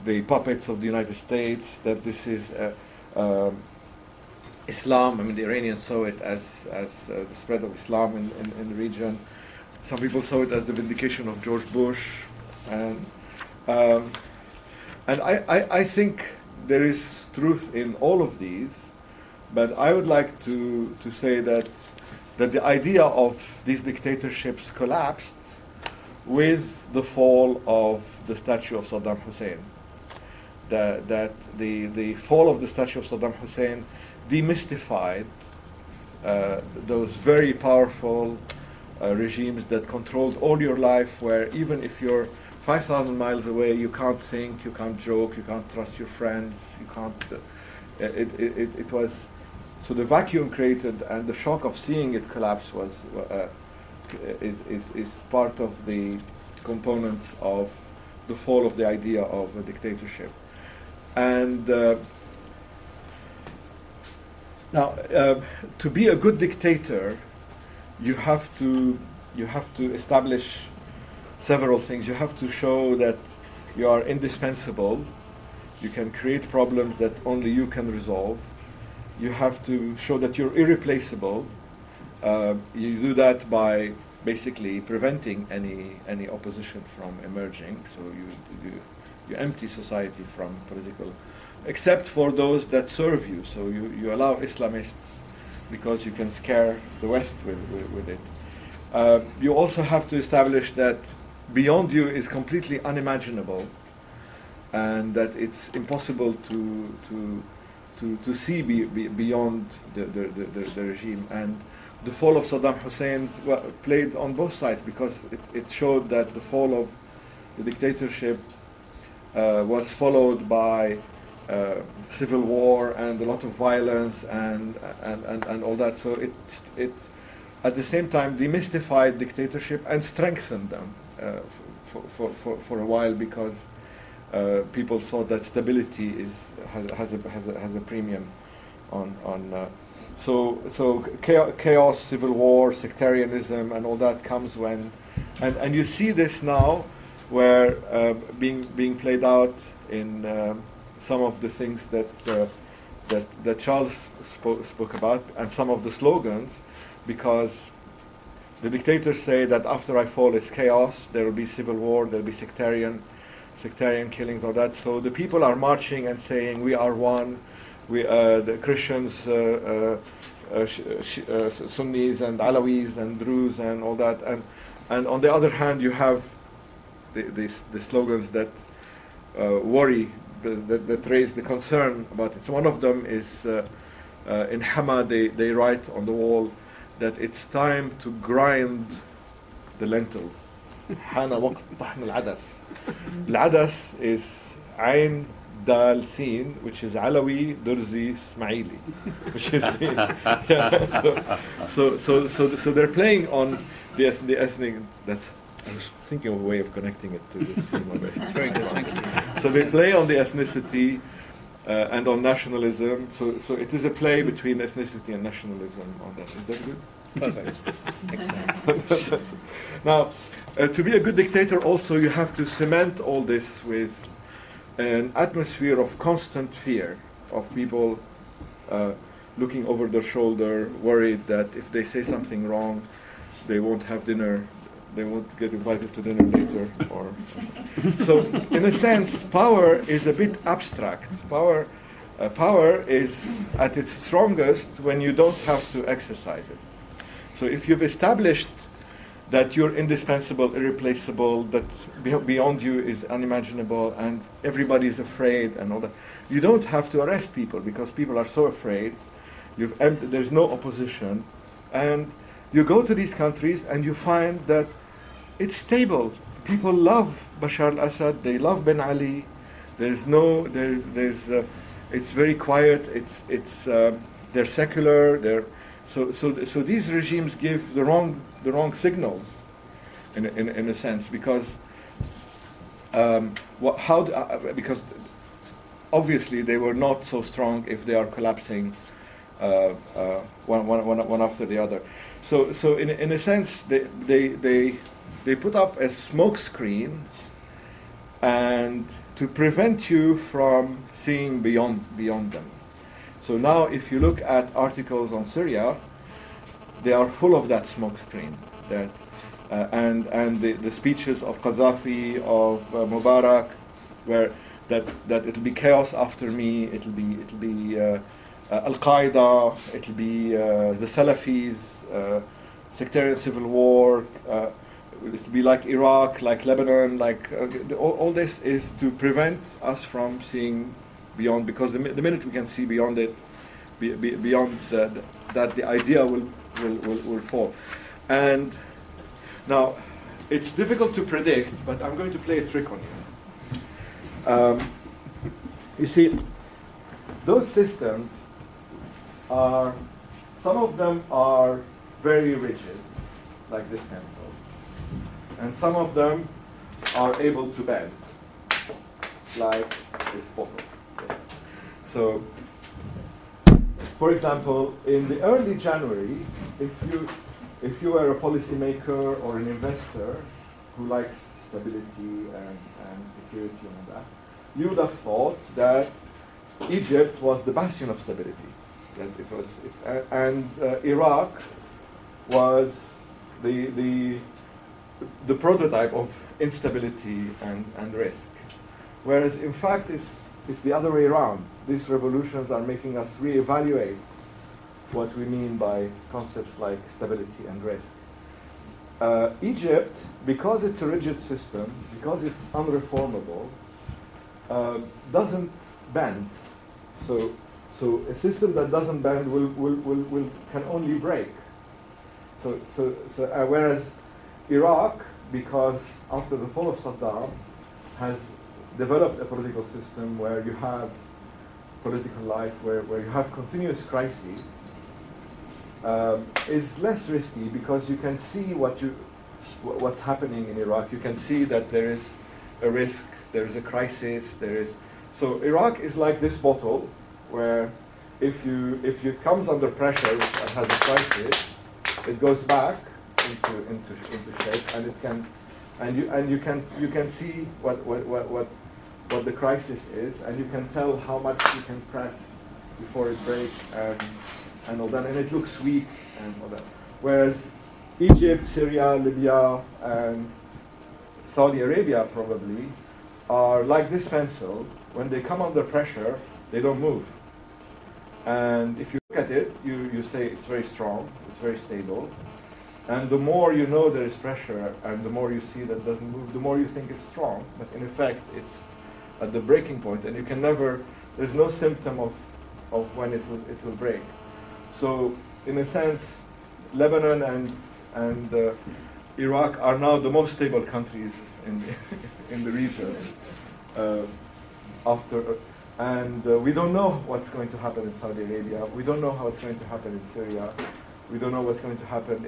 the puppets of the United States, that this is Islam. I mean, the Iranians saw it as the spread of Islam in the region. Some people saw it as the vindication of George Bush, and I think there is truth in all of these, but I would like to say that the idea of these dictatorships collapsed with the fall of the statue of Saddam Hussein. That the fall of the statue of Saddam Hussein demystified those very powerful regimes that controlled all your life, where even if you're 5,000 miles away, you can't think, you can't joke, you can't trust your friends, you can't. It was so the vacuum created and the shock of seeing it collapse was is part of the components of the fall of the idea of a dictatorship. And now, to be a good dictator, you have to establish several things. You have to show that you are indispensable. You can create problems that only you can resolve. You have to show that you're irreplaceable. You do that by basically preventing any opposition from emerging. So you empty society from political, except for those that serve you. So you allow Islamists because you can scare the West with it. You also have to establish that beyond you is completely unimaginable, and that it's impossible to see beyond the regime. And the fall of Saddam Hussein played on both sides, because it showed that the fall of the dictatorship was followed by civil war and a lot of violence and all that. So it at the same time demystified dictatorship and strengthened them for a while, because people thought that stability has a premium on so chaos, civil war, sectarianism, and all that comes when, and you see this now, where being played out in some of the things that Charles spoke about, and some of the slogans, because the dictators say that after I fall is chaos, there will be civil war, there will be sectarian killings, all that. So the people are marching and saying, we are one. We the Christians, Sunnis and Alawis and Druze and all that, and on the other hand you have the slogans that worry, that raise the concern about it. So one of them is in Hama they write on the wall that it's time to grind the lentils. حان وقت طحن العدس. العدس is عين دال سين, which is Alawi, Durzi, Ismaili, which is so they're playing on the ethnic. That's, I was thinking of a way of connecting it to the theme of it. It's very good, thank you. So they play on the ethnicity and on nationalism. So it is a play between ethnicity and nationalism on that. Is that good? Perfect. Excellent. Now, to be a good dictator, also you have to cement all this with an atmosphere of constant fear, of people looking over their shoulder, worried that if they say something wrong, they won't have dinner, they won't get invited to dinner later. Or so, in a sense, power is a bit abstract. Power is at its strongest when you don't have to exercise it. So if you've established that you're indispensable, irreplaceable, that beyond you is unimaginable, and everybody is afraid and all that, you don't have to arrest people, because people are so afraid. There's no opposition, and you go to these countries and you find that it's stable. People love Bashar al-Assad, they love Ben Ali. It's very quiet. They're secular. So these regimes give the wrong signals, in a sense, because because obviously they were not so strong if they are collapsing one after the other. So in a sense they put up a smoke screen and to prevent you from seeing beyond them. So now if you look at articles on Syria, they are full of that smoke screen. And the speeches of Gaddafi, of Mubarak, where that it'll be chaos after me, it'll be Al-Qaeda, it'll be the Salafis, sectarian civil war, it'll be like Iraq, like Lebanon, like all this is to prevent us from seeing beyond, because the minute we can see beyond it, beyond that the idea will fall. And now, it's difficult to predict, but I'm going to play a trick on you. You see, those systems are, some of them are very rigid, like this pencil, and some of them are able to bend, like this bottle. So, for example, in the early January, if you were a policymaker or an investor who likes stability and security and all that, you would have thought that Egypt was the bastion of stability, that it was, and Iraq was the prototype of instability and risk. Whereas in fact it's the other way around. These revolutions are making us reevaluate what we mean by concepts like stability and risk. Egypt, because it's a rigid system, because it's unreformable, doesn't bend. So a system that doesn't bend can only break. Whereas Iraq, because after the fall of Saddam, has developed a political system where you have political life, where you have continuous crises, is less risky because you can see what's happening in Iraq. You can see that there is a risk, there is a crisis, so Iraq is like this bottle where if it comes under pressure and has a crisis, it goes back into shape, and it can, and you can see what the crisis is, and you can tell how much you can press before it breaks and all that, and it looks weak and all that. Whereas Egypt, Syria, Libya, and Saudi Arabia probably are like this pencil. When they come under pressure, they don't move. And if you look at it, you say it's very strong, it's very stable. And the more you know there is pressure, and the more you see that it doesn't move, the more you think it's strong. But in effect, it's at the breaking point, and you can never, there's no symptom of when it will break. So in a sense, Lebanon and Iraq are now the most stable countries in the region. We don't know what's going to happen in Saudi Arabia. We don't know how it's going to happen in Syria. We don't know what's going to happen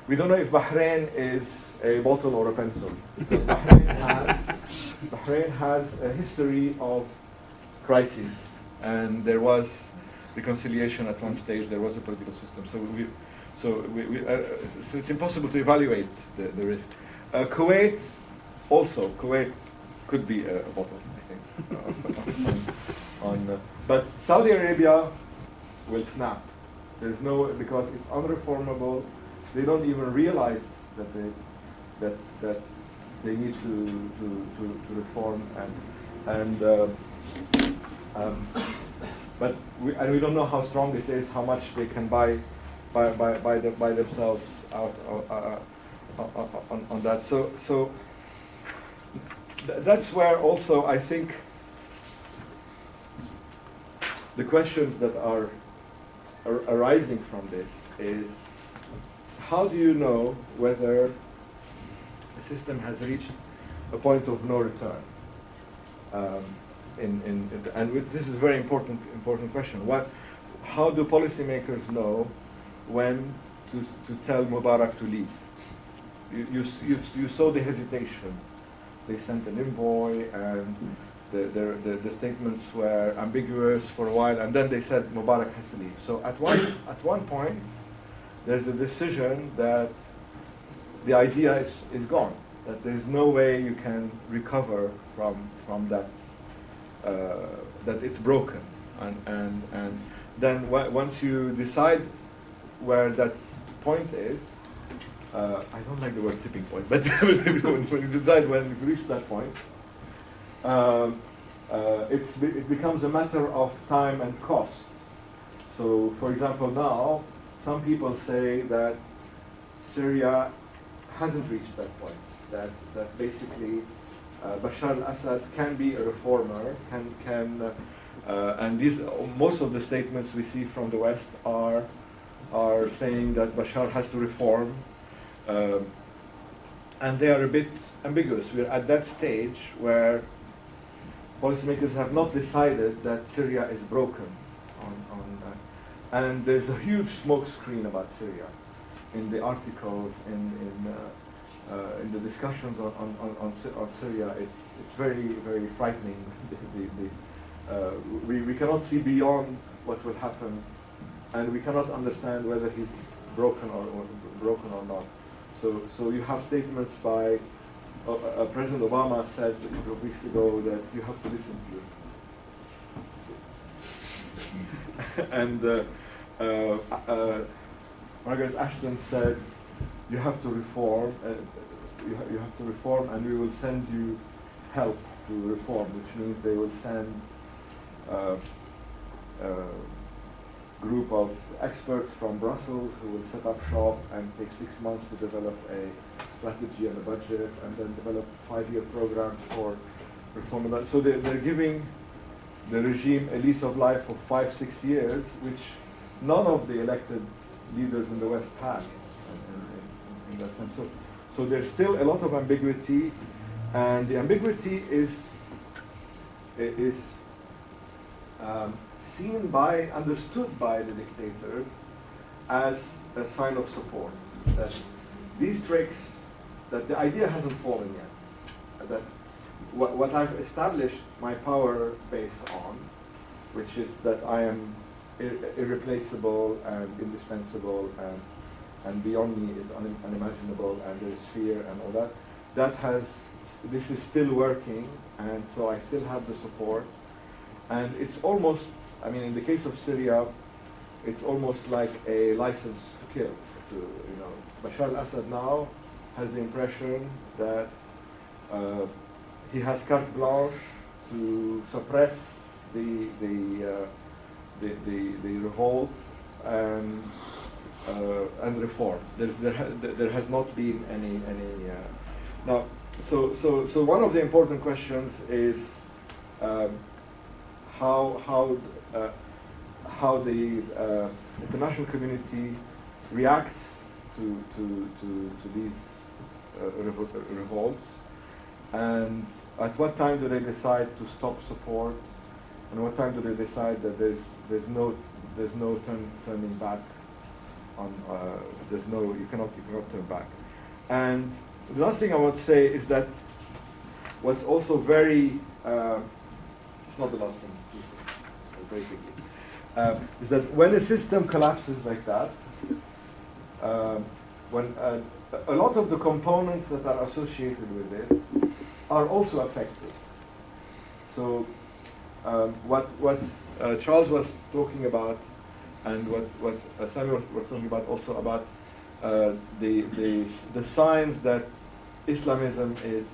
we don't know if Bahrain is a bottle or a pencil. Because Bahrain has a history of crises, and there was reconciliation at one stage. There was a political system. So it's impossible to evaluate the risk. Kuwait could be a bottle, I think. But Saudi Arabia will snap. There's no, because it's unreformable. They don't even realize that they need to reform, but we don't know how strong it is, how much they can buy themselves out on that. So that's where also I think the questions that are arising from this is, how do you know whether a system has reached a point of no return? This is a very important question. How do policymakers know when to tell Mubarak to leave? You saw the hesitation. They sent an envoy, and the statements were ambiguous for a while, and then they said Mubarak has to leave. So at one point, there's a decision that the idea is gone, that there's no way you can recover from that that it's broken, and then once you decide where that point is, I don't like the word tipping point, but when you decide when you reach that point, it becomes a matter of time and cost. So, for example, now some people say that Syria hasn't reached that point. That basically Bashar al-Assad can be a reformer, and most of the statements we see from the West are saying that Bashar has to reform, and they are a bit ambiguous. We're at that stage where policymakers have not decided that Syria is broken, and there's a huge smoke screen about Syria in the articles, in the discussions on Syria. It's very, very frightening. We cannot see beyond what will happen, and we cannot understand whether he's broken or not. So you have statements by President Obama said a couple of weeks ago that you have to listen to him. And Margaret Ashton said, you have to reform, you have to reform, and we will send you help to reform, which means they will send a group of experts from Brussels who will set up shop and take 6 months to develop a strategy and a budget, and then develop 5-year programs for reform. So they're giving the regime a lease of life for 5-6 years, which none of the elected leaders in the West had in that sense. So there's still a lot of ambiguity, and the ambiguity is understood by the dictators as a sign of support. That these tricks, that the idea hasn't fallen yet. That what I've established my power base on, which is that I am irreplaceable and indispensable, and beyond me is unimaginable, and there is fear and all that. This is still working, and so I still have the support. And it's almost, I mean, in the case of Syria, it's almost like a license to kill. Bashar al-Assad now has the impression that he has carte blanche to suppress the revolt and reform. There has not been any now. So one of the important questions is how the international community reacts to these revolts, and at what time do they decide to stop support, and what time do they decide that there's no turning back on you cannot turn back. And the last thing I want to say is that what's also very it's not the last thing, very quickly, is that when a system collapses like that, when a lot of the components that are associated with it are also affected. So what Charles was talking about, and what Sami was talking about also about the signs that Islamism is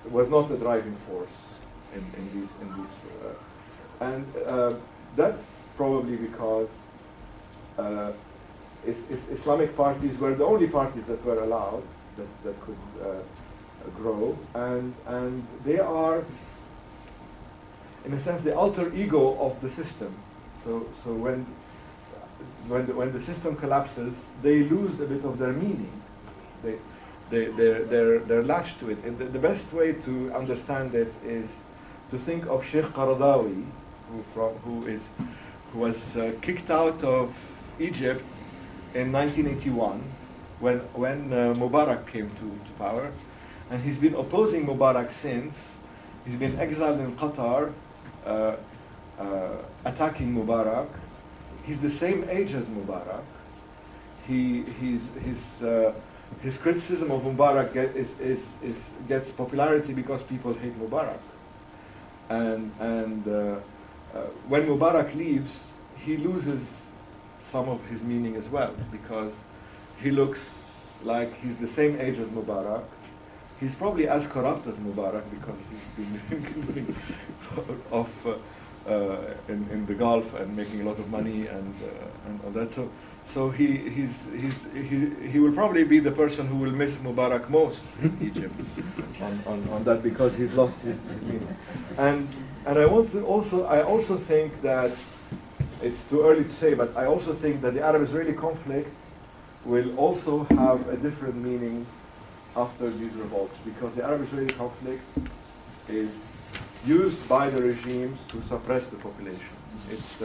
was not the driving force in these and that's probably because Islamic parties were the only parties that were allowed that could grow, and they are, in a sense, the alter ego of the system. So when the system collapses, they lose a bit of their meaning. They're latched to it. And the best way to understand it is to think of Sheikh Qaradawi, who was kicked out of Egypt in 1981 when Mubarak came to power, and he's been opposing Mubarak since. He's been exiled in Qatar, attacking Mubarak. He's the same age as Mubarak. His criticism of Mubarak gets popularity because people hate Mubarak. and when Mubarak leaves, he loses some of his meaning as well, because he looks like he's the same age as Mubarak. He's probably as corrupt as Mubarak because he's been doing off in the Gulf and making a lot of money and all that. So he will probably be the person who will miss Mubarak most in Egypt on that, because he's lost his meaning. And I also think that it's too early to say, but I also think that the Arab-Israeli conflict will also have a different meaning after these revolts, because the Arab-Israeli conflict is used by the regimes to suppress the population. It's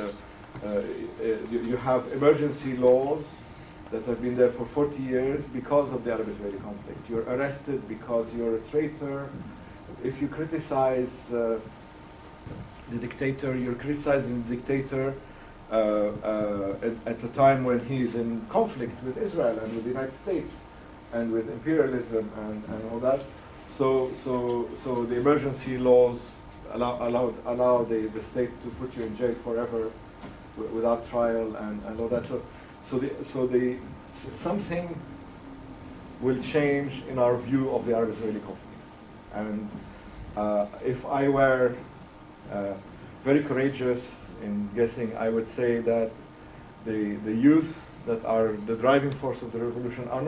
you have emergency laws that have been there for 40 years because of the Arab-Israeli conflict. You're arrested because you're a traitor. If you criticize the dictator, you're criticizing the dictator at the time when he's in conflict with Israel and with the United States and with imperialism and all that. So the emergency laws allow the state to put you in jail forever without trial and all that. So something will change in our view of the Arab-Israeli conflict. And if I were very courageous in guessing, I would say that the youth that are the driving force of the revolution are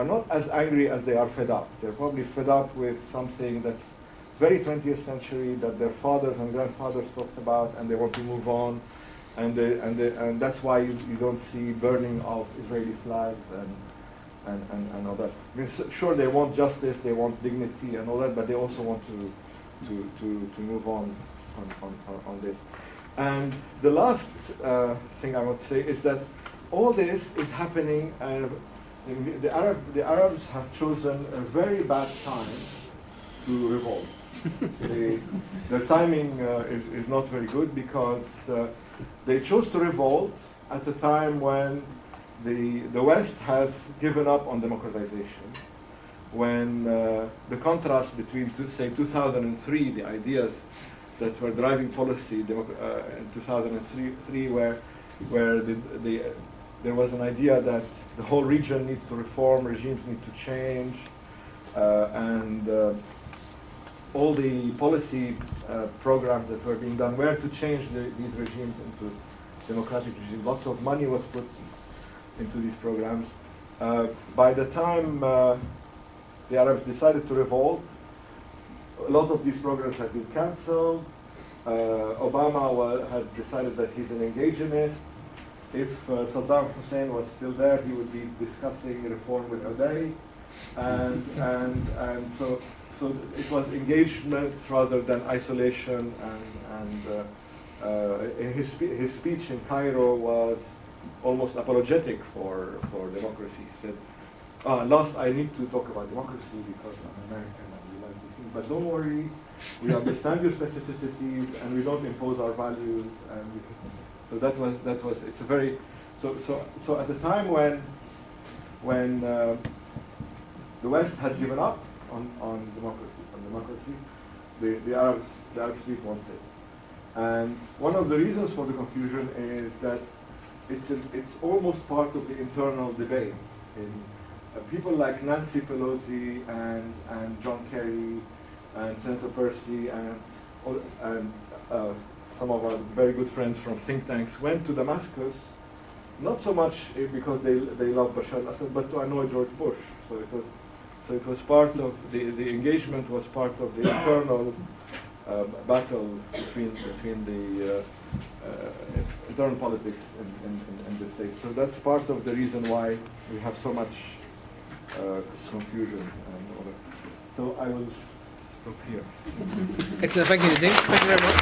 not as angry as they are fed up. They're probably fed up with something that's very 20th century that their fathers and grandfathers talked about, and they want to move on. And that's why you don't see burning of Israeli flags and all that. I mean, sure, they want justice, they want dignity and all that, but they also want to move on this. And the last thing I want to say is that all this is happening. The Arabs have chosen a very bad time to revolt. Their timing is not very good, because they chose to revolt at a time when the West has given up on democratization, when the contrast between, say, 2003, the ideas that were driving policy in 2003, where there was an idea that the whole region needs to reform, regimes need to change, and all the policy programs that were being done were to change these regimes into democratic regimes. Lots of money was put into these programs. By the time the Arabs decided to revolt, a lot of these programs had been cancelled. Obama had decided that he's an engageist. If Saddam Hussein was still there, he would be discussing reform with Uday. And so it was engagement rather than isolation. And his speech in Cairo was almost apologetic for democracy. He said, last I need to talk about democracy because I'm American and we like these things. But don't worry, we understand your specificities and we don't impose our values. And so that was it's a very so at the time when the West had given up on democracy, the Arabs did want it. And one of the reasons for the confusion is that it's almost part of the internal debate. People like Nancy Pelosi and John Kerry and Senator Percy and some of our very good friends from think tanks went to Damascus, not so much because they love Bashar al-Assad, but to annoy George Bush. So it was part of the engagement was part of the internal battle between the internal politics in the States. So that's part of the reason why we have so much confusion and all that. So I will stop here. Excellent, thank you, Nadim. Thank you very much.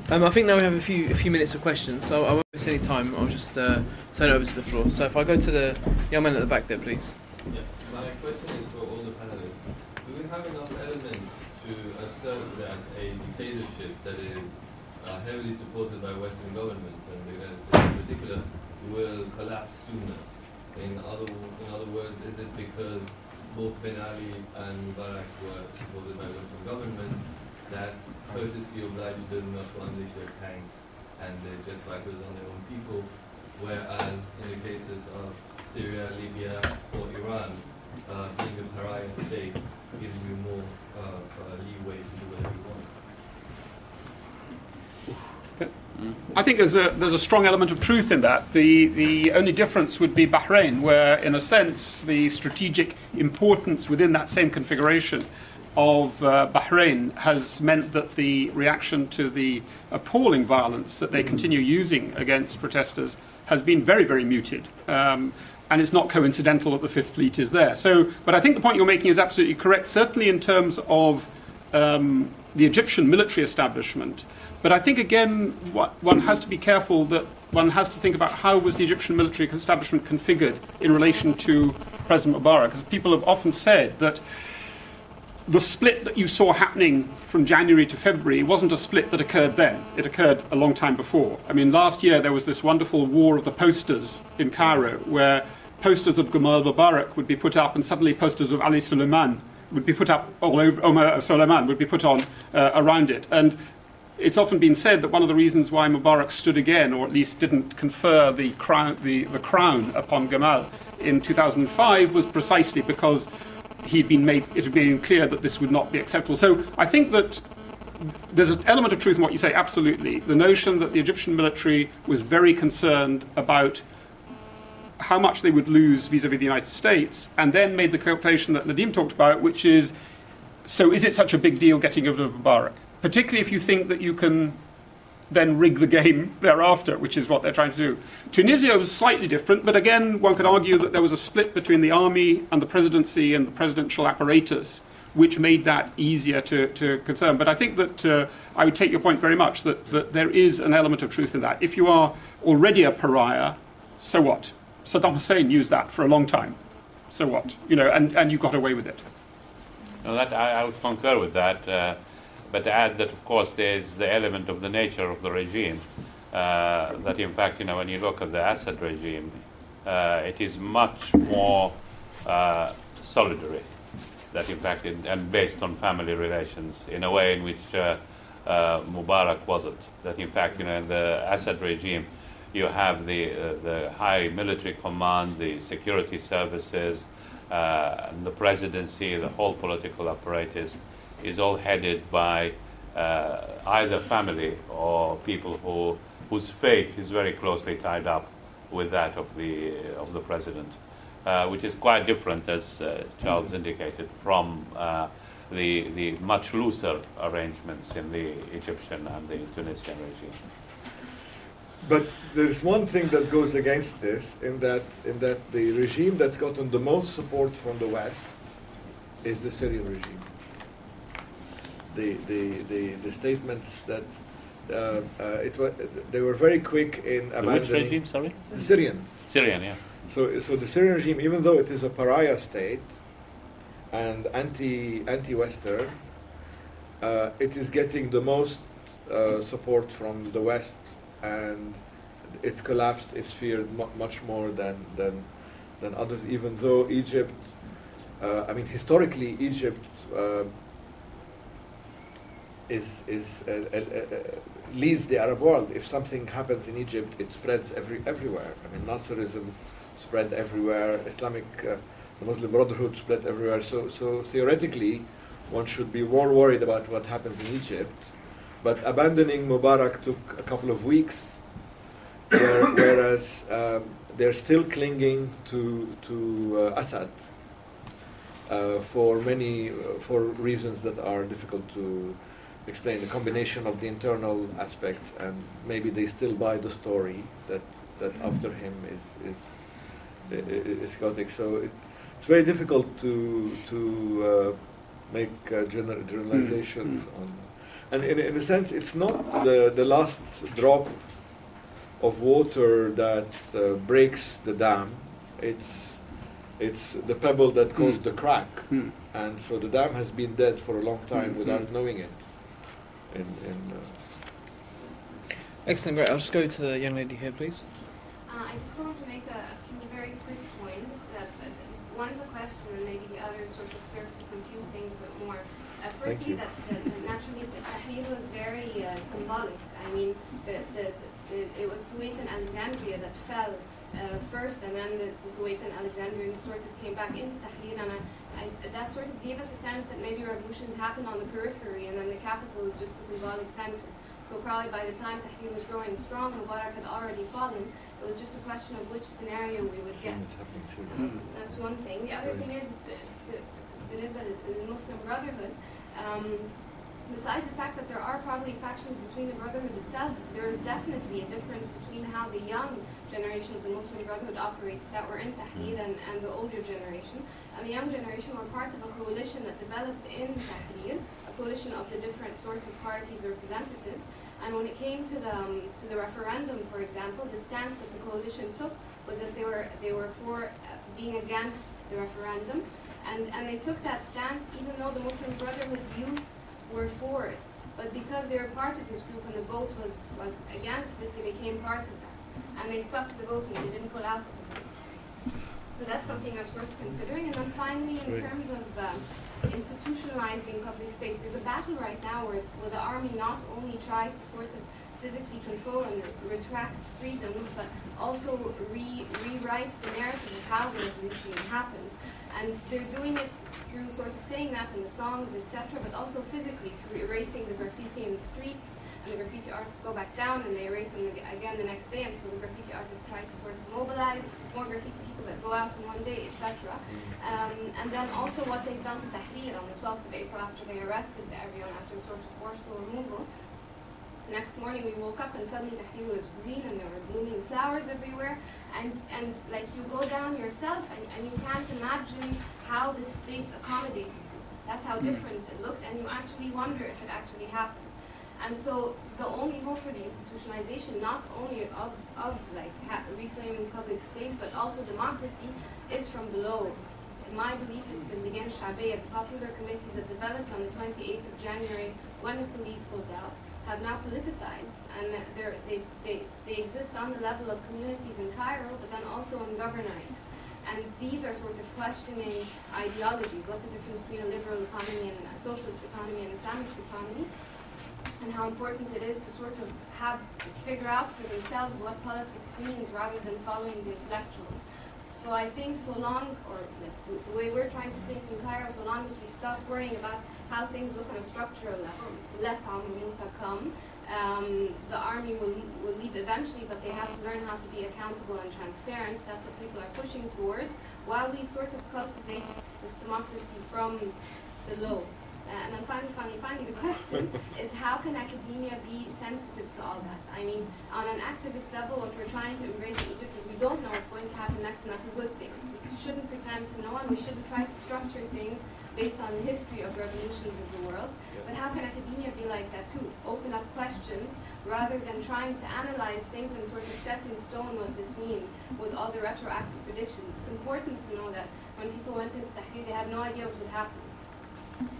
I think now we have a few minutes of questions, so I won't waste any time. I'll just turn it over to the floor. So if I go to the young man at the back there, please. Yeah. My question is for all the panelists. Do we have enough elements to assert that a dictatorship that is heavily supported by Western governments, and the United States in particular, will collapse sooner In other words, is it because both Ben Ali and Mubarak were supported by Western governments that courtesy obliged them not to unleash their tanks and their jet fighters on their own people, whereas in the cases of Syria, Libya, or Iran, being a pariah state gives you more leeway to do whatever you want? I think there's a strong element of truth in that. The only difference would be Bahrain, where, in a sense, the strategic importance within that same configuration of Bahrain has meant that the reaction to the appalling violence that they continue using against protesters has been very, very muted. And it's not coincidental that the Fifth Fleet is there. But I think the point you're making is absolutely correct, certainly in terms of the Egyptian military establishment. But I think, again, one has to be careful that one has to think about how was the Egyptian military establishment configured in relation to President Mubarak. Because people have often said that the split that you saw happening from January to February wasn't a split that occurred then. It occurred a long time before. I mean, last year there was this wonderful war of the posters in Cairo, where posters of Gamal Mubarak would be put up and suddenly posters of Ali Suleiman would be put up all over, Omar Suleiman would be put on around it. And it's often been said that one of the reasons why Mubarak stood again, or at least didn't confer the crown upon Gamal in 2005, was precisely because it had been clear that this would not be acceptable. So I think that there's an element of truth in what you say, absolutely. The notion that the Egyptian military was very concerned about how much they would lose vis-à-vis the United States, and then made the calculation that Nadim talked about, which is, so is it such a big deal getting rid of Mubarak? Particularly if you think that you can then rig the game thereafter, which is what they're trying to do. Tunisia was slightly different, but again, one could argue that there was a split between the army and the presidency and the presidential apparatus, which made that easier to concern. But I think that I would take your point very much, that there is an element of truth in that. If you are already a pariah, so what? Saddam Hussein used that for a long time. So what? And you got away with it. No, I would concur with that. But to add that, of course, there's the element of the nature of the regime. That, in fact, when you look at the Assad regime, it is much more solidary. That, in fact, and based on family relations, in a way in which Mubarak wasn't. That, in fact, in the Assad regime, you have the high military command, the security services, the presidency, the whole political apparatus is all headed by either family or people whose fate is very closely tied up with that of the president, which is quite different, as Charles indicated, from the much looser arrangements in the Egyptian and the Tunisian regime. But there's one thing that goes against this, in that the regime that's gotten the most support from the West is the Syrian regime. The statements that they were very quick in abandoning. Which regime? Sorry. Syrian. Syrian, yeah. So the Syrian regime, even though it is a pariah state and anti-Western, it is getting the most support from the West, and it's collapsed. It's feared much more than others. Even though Egypt, historically Egypt leads the Arab world. If something happens in Egypt, it spreads everywhere. Nasserism spread everywhere. The Muslim Brotherhood spread everywhere. So theoretically, one should be more worried about what happens in Egypt. But abandoning Mubarak took a couple of weeks, whereas they're still clinging to Assad for reasons that are difficult to explain. The combination of the internal aspects, and maybe they still buy the story that after him is chaotic. So it's very difficult to make generalizations on. And in a sense, it's not the last drop of water that breaks the dam. It's the pebble that caused the crack. And so the dam has been dead for a long time without knowing it. Excellent, great. I'll just go to the young lady here, please. I just wanted to make a few very quick points. question, and maybe the others sort of serve to confuse things a bit more. Firstly, that naturally the Tahrir was very symbolic. I mean, it was Suez and Alexandria that fell first, and then the Suez and Alexandria sort of came back into Tahrir, and that sort of gave us a sense that maybe revolutions happen on the periphery, and then the capital is just a symbolic center. So probably by the time Tahrir was growing strong, Mubarak had already fallen. It was just a question of which scenario we would get. That's one thing. The other thing is, the Muslim Brotherhood, besides the fact that there are probably factions between the Brotherhood itself, there is definitely a difference between how the young generation of the Muslim Brotherhood operates that were in Tahrir and the older generation. And the young generation were part of a coalition that developed in Tahrir, a coalition of the different sorts of parties' representatives. And when it came to the referendum, for example, the stance that the coalition took was that they were for being against the referendum. And they took that stance even though the Muslim Brotherhood youth were for it. But because they were part of this group and the vote was against it, they became part of that. And they stuck to the vote and they didn't pull out of the vote. So that's something that's worth considering. And then finally, in terms of institutionalizing public space, there's a battle right now where the army not only tries to sort of physically control and retract freedoms, but also rewrite the narrative of how the revolution happened. And they're doing it through sort of saying that in the songs, etc., but also physically through erasing the graffiti in the streets, and the graffiti artists go back down and they erase them again the next day, and so the graffiti artists try to sort of mobilize more graffiti people that go out in one day, etc. And then also what they've done to Tahrir on the 12th of April after they arrested everyone after sort of forceful removal. The next morning we woke up and suddenly Tahrir was green and there were blooming flowers everywhere, and like you go down yourself and you can't imagine how this space accommodates you. That's how different it looks, and you actually wonder if it actually happened. And so the only hope for the institutionalization, not only of like reclaiming public space, but also democracy, is from below. In my belief, it's in the Ligan Shabiya, the popular committees that developed on the 28th of January when the police pulled out, have now politicized, and they exist on the level of communities in Cairo, but then also in governorate. And these are sort of questioning ideologies. What's the difference between a liberal economy and a socialist economy and an Islamist economy? And how important it is to sort of figure out for themselves what politics means rather than following the intellectuals. So I think so long, or the way we're trying to think in Cairo, so long as we stop worrying about how things look on a structural level, let Musa come, the army will leave eventually, but they have to learn how to be accountable and transparent. That's what people are pushing towards, while we sort of cultivate this democracy from below. And then finally, the question is, how can academia be sensitive to all that? I mean, on an activist level, what we're trying to embrace in Egypt is we don't know what's going to happen next, and that's a good thing. We shouldn't pretend to know, and we shouldn't try to structure things based on the history of revolutions of the world. But how can academia be like that too? Open up questions rather than trying to analyze things and sort of set in stone what this means with all the retroactive predictions. It's important to know that when people went into Tahrir, they had no idea what would happen.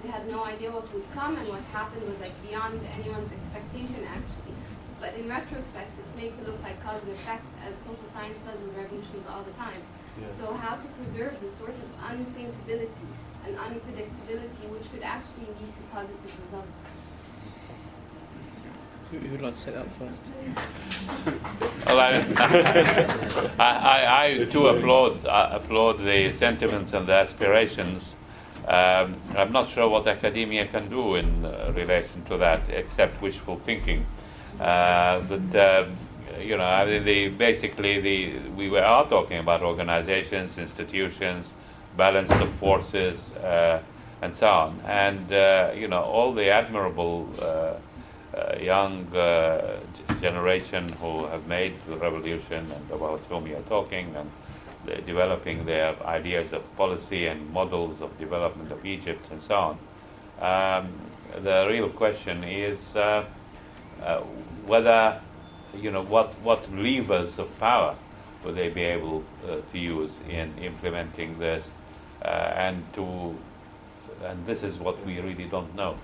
They had no idea what would come, and what happened was like beyond anyone's expectation actually. But in retrospect, it's made to look like cause and effect, as social science does with revolutions all the time. Yeah. So how to preserve this sort of unthinkability and unpredictability, which could actually lead to positive results. Who would like to take that first? Well, I too applaud the sentiments and the aspirations. I'm not sure what academia can do in relation to that, except wishful thinking. But you know, I mean, we are talking about organizations, institutions, balance of forces, and so on. And you know, all the admirable young generation who have made the revolution and about whom you're talking, and developing their ideas of policy and models of development of Egypt and so on. The real question is whether, you know, what levers of power would they be able to use in implementing this, and this is what we really don't know.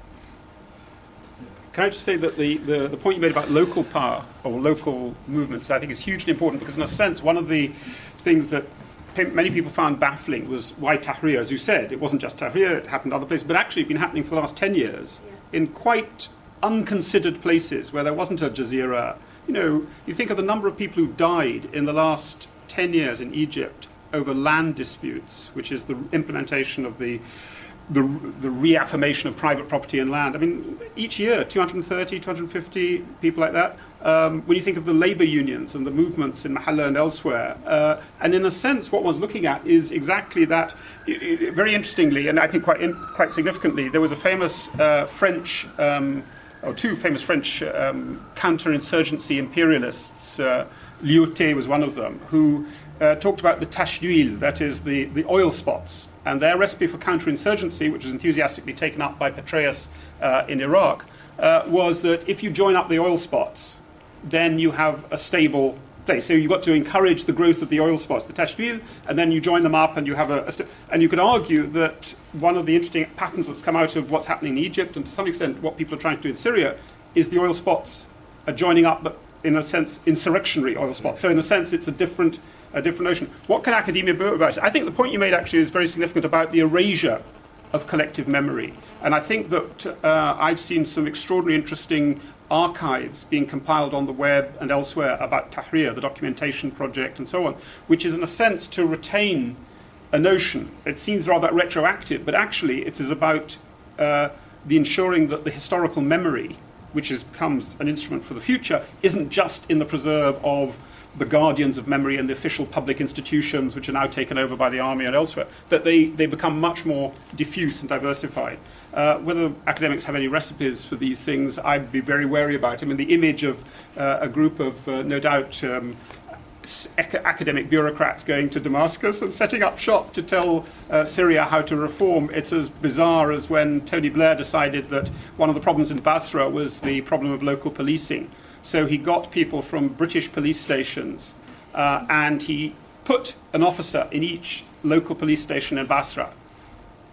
Can I just say that the point you made about local power or local movements, I think is hugely important, because in a sense, one of the things that many people found baffling was why Tahrir, as you said. It wasn't just Tahrir, it happened other places, but actually it's been happening for the last 10 years in quite unconsidered places where there wasn't a jazeera. You know, you think of the number of people who died in the last 10 years in Egypt over land disputes, which is the implementation of the reaffirmation of private property and land. I mean, each year, 230, 250 people like that. When you think of the labor unions and the movements in Mahalla and elsewhere, and in a sense, what one's looking at is exactly that. Very interestingly, and I think quite significantly, there was a famous French, or two famous French counterinsurgency imperialists. Lyoté was one of them, who talked about the tache d'huile, that is the oil spots. And their recipe for counterinsurgency, which was enthusiastically taken up by Petraeus in Iraq, was that if you join up the oil spots, then you have a stable place. So you've got to encourage the growth of the oil spots, the tache d'huile, and then you join them up and you have and you could argue that one of the interesting patterns that's come out of what's happening in Egypt, and to some extent what people are trying to do in Syria, is the oil spots are joining up, but in a sense, insurrectionary oil spots. So in a sense, it's a different notion. What can academia do about it? I think the point you made actually is very significant about the erasure of collective memory. And I think that I've seen some extraordinarily interesting archives being compiled on the web and elsewhere about Tahrir, the documentation project and so on, which is in a sense to retain a notion. It seems rather retroactive, but actually it is about the ensuring that the historical memory, which becomes an instrument for the future, isn't just in the preserve of the guardians of memory and the official public institutions, which are now taken over by the army and elsewhere, that they become much more diffuse and diversified. Whether academics have any recipes for these things, I'd be very wary about. I mean, the image of a group of, no doubt, academic bureaucrats going to Damascus and setting up shop to tell Syria how to reform, it's as bizarre as when Tony Blair decided that one of the problems in Basra was the problem of local policing. So he got people from British police stations and he put an officer in each local police station in Basra.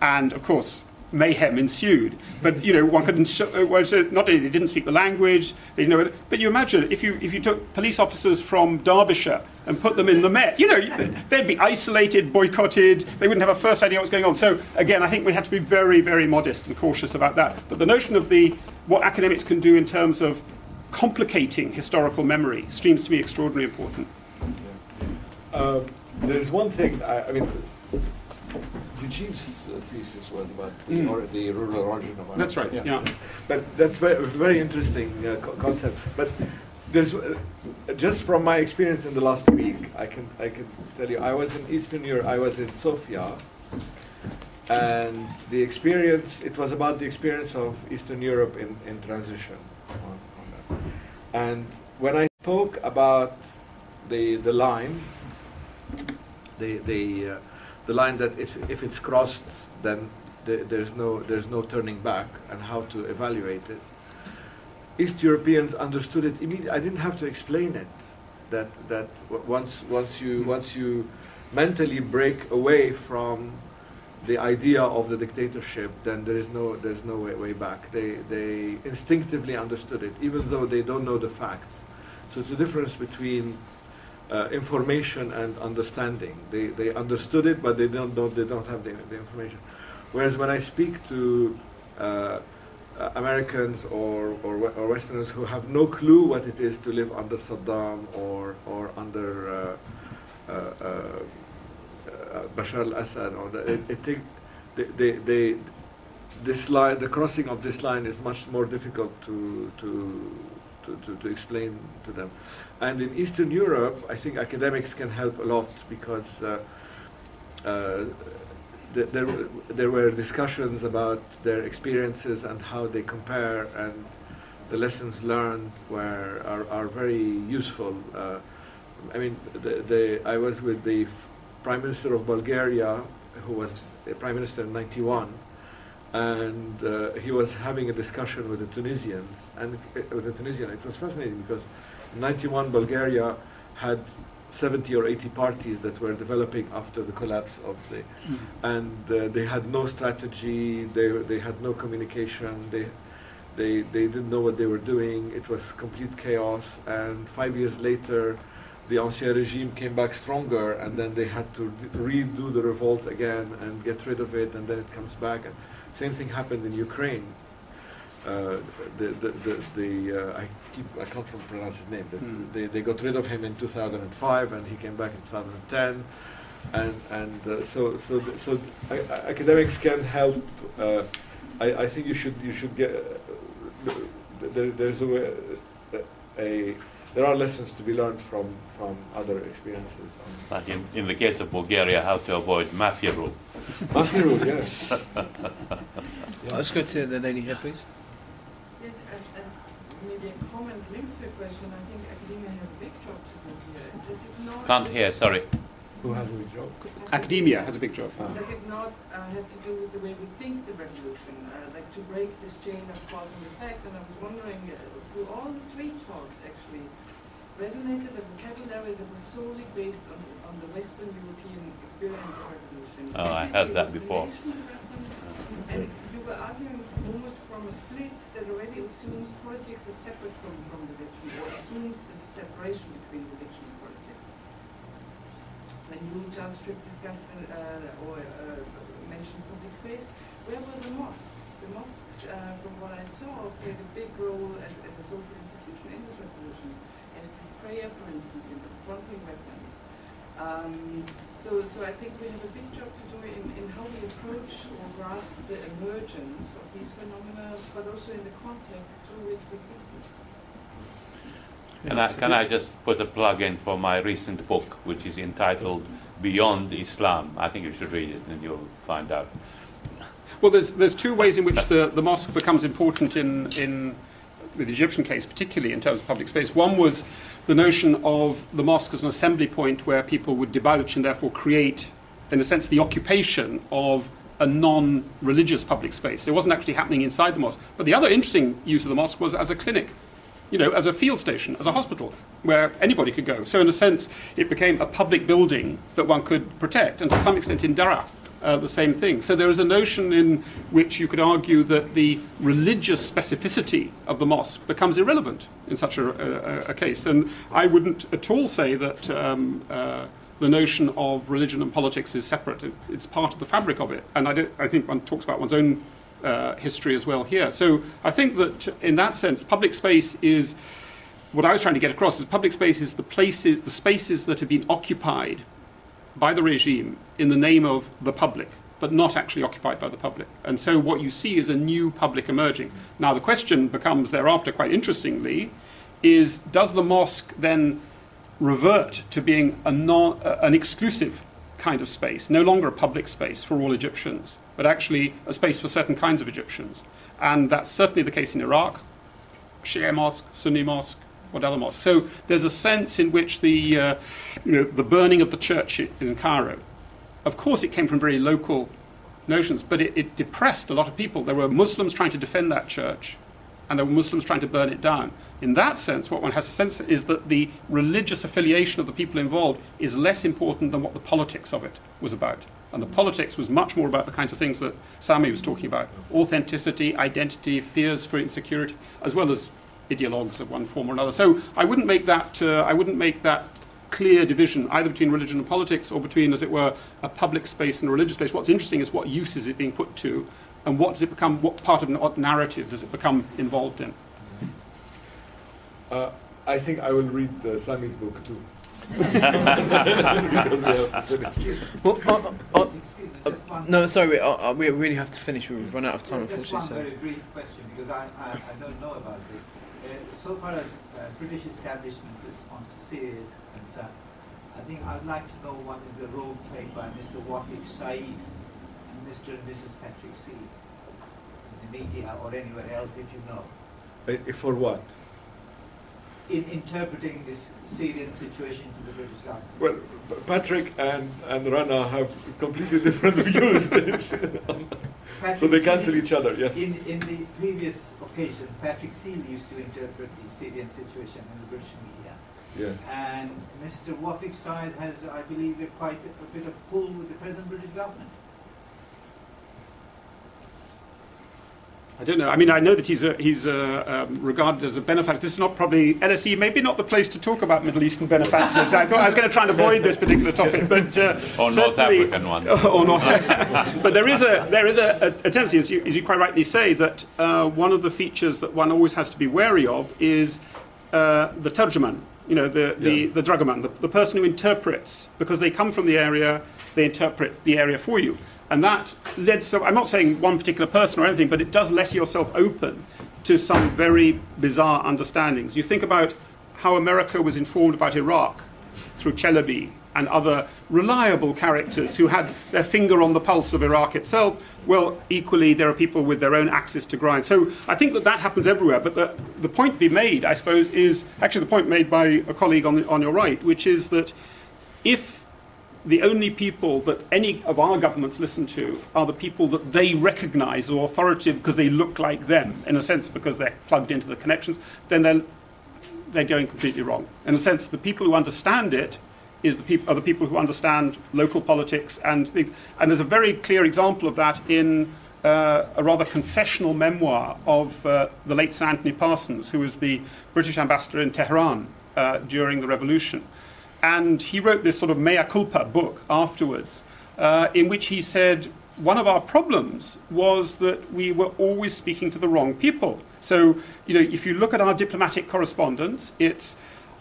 And of course, mayhem ensued. But you know, one couldn't. Not only they didn't speak the language, they didn't know it. But you imagine if you took police officers from Derbyshire and put them in the Met, you know, they'd be isolated, boycotted. They wouldn't have a first idea what's going on. So again, I think we have to be very, very modest and cautious about that. But the notion of what academics can do in terms of complicating historical memory seems to me extraordinarily important. There's one thing. I mean. Eugene's thesis was about the rural origin of America. That's right, yeah. But that's very, very interesting concept. But there's just from my experience in the last week, I can tell you, I was in Eastern Europe. I was in Sofia, and the experience. It was about the experience of Eastern Europe in transition. On that. And when I spoke about the line, the line that if it's crossed, then there's no turning back, and how to evaluate it. East Europeans understood it immediately. I didn't have to explain it. That once you mentally break away from the idea of the dictatorship, then there's no way back. They instinctively understood it, even though they don't know the facts. So it's the difference between information and understanding. They understood it, but they don't have the information. Whereas when I speak to Americans or Westerners who have no clue what it is to live under Saddam or under Bashar al-Assad, this line, the crossing of this line is much more difficult to explain to them. And in Eastern Europe, I think academics can help a lot, because there were discussions about their experiences and how they compare, and the lessons learned are very useful. I mean, I was with the Prime Minister of Bulgaria, who was the Prime Minister in '91, and he was having a discussion with the Tunisians, and it was fascinating because in '91 Bulgaria had 70 or 80 parties that were developing after the collapse of and they had no strategy, they had no communication, they didn't know what they were doing. It was complete chaos, and 5 years later the Ancien regime came back stronger, and then they had to redo the revolt again and get rid of it, and then it comes back. And same thing happened in Ukraine. I can't pronounce his name. They got rid of him in 2005, and he came back in 2010. So academics can help. I think you should get. There's there are lessons to be learned from other experiences. Like in the case of Bulgaria, how to avoid mafia rule. Mafia rule, yes. Let's go to the lady here, please. Yes, maybe a comment linked to a question. I think academia has a big job to do here. Does it not? Can't hear, sorry. Who has a big job? Academia has a big job. Does it not have to do with the way we think the revolution, like to break this chain of cause and effect? And I was wondering, through all the three talks, actually, resonated a vocabulary that was solely based on the Western European experience of revolution. Oh, I heard that before. And you were arguing almost from a split that already assumes politics is separate from religion, or assumes this separation between religion and politics. When you, JavaScript, discussed or mentioned public space, where were the mosques? The mosques, from what I saw, played a big role as a social institution in this revolution, as did prayer, for instance, in confronting weapons. So I think we have a big job to do in how we approach or grasp the emergence of these phenomena, but also in the context through which we think. Can I just put a plug in for my recent book, which is entitled Beyond Islam? I think you should read it and you'll find out. Well, there's two ways in which the mosque becomes important in the Egyptian case, particularly in terms of public space. One was the notion of the mosque as an assembly point where people would debauch and therefore create, in a sense, the occupation of a non-religious public space. It wasn't actually happening inside the mosque. But the other interesting use of the mosque was as a clinic, as a field station, as a hospital, where anybody could go. So in a sense, it became a public building that one could protect, and to some extent in Daraa, the same thing. So there is a notion in which you could argue that the religious specificity of the mosque becomes irrelevant in such a case. And I wouldn't at all say that the notion of religion and politics is separate. It's part of the fabric of it. And I think one talks about one's own history as well here. So I think that in that sense, public space is, what I was trying to get across is public space is the spaces that have been occupied by the regime in the name of the public, but not actually occupied by the public. And so what you see is a new public emerging. Now the question becomes thereafter, quite interestingly, is does the mosque then revert to being an exclusive kind of space, no longer a public space for all Egyptians, but actually a space for certain kinds of Egyptians? And that's certainly the case in Iraq, Shia mosque, Sunni mosque, what other mosque. So there's a sense in which the burning of the church in Cairo, of course it came from very local notions, but it depressed a lot of people. There were Muslims trying to defend that church, and there were Muslims trying to burn it down. In that sense, what one has a sense is that the religious affiliation of the people involved is less important than what the politics of it was about. And the politics was much more about the kinds of things that Sami was talking about: authenticity, identity, fears for insecurity, as well as ideologues of one form or another. So I wouldn't make that clear division either between religion and politics or between, as it were, a public space and a religious space. What's interesting is what use is it being put to, and what does it become? What part of what narrative does it become involved in? I think I will read Sami's book too. No, sorry, we really have to finish. We've run out of time, unfortunately. Just one very brief question, because I don't know about this. So far as British establishment's response to Syria is concerned, I think I'd like to know what is the role played by Mr. Wafik Saeed and Mr. and Mrs. Patrick Seale in the media or anywhere else, if you know. For what? In interpreting this Syrian situation to the British government. Well, Patrick and Rana have completely different views. So they cancel each other, yes. In the previous occasion, Patrick Seale used to interpret the Syrian situation in the British media. Yeah. And Mr. Wafik Saeed has, I believe, quite a bit of pull with the present British government. I don't know. I mean, I know that he's regarded as a benefactor. This is not probably LSE, maybe not the place to talk about Middle Eastern benefactors. I thought I was going to try and avoid this particular topic, but or North African ones. Or not. But there is a tendency, as you quite rightly say, that one of the features that one always has to be wary of is the tarjuman. You know, the dragoman, the person who interprets, because they come from the area, they interpret the area for you. And that led, so I'm not saying one particular person or anything, but it does let yourself open to some very bizarre understandings. You think about how America was informed about Iraq through Chalabi and other reliable characters who had their finger on the pulse of Iraq itself. Well, equally, there are people with their own axes to grind. So I think that happens everywhere. But the point to be made, I suppose, is actually the point made by a colleague on your right, which is that if the only people that any of our governments listen to are the people that they recognize as authoritative because they look like them, in a sense because they're plugged into the connections, then they're going completely wrong. In a sense, the people who understand it are the people who understand local politics and things. And there's a very clear example of that in a rather confessional memoir of the late Sir Anthony Parsons, who was the British ambassador in Tehran during the revolution. And he wrote this sort of mea culpa book afterwards, in which he said, one of our problems was that we were always speaking to the wrong people. So, you know, if you look at our diplomatic correspondence,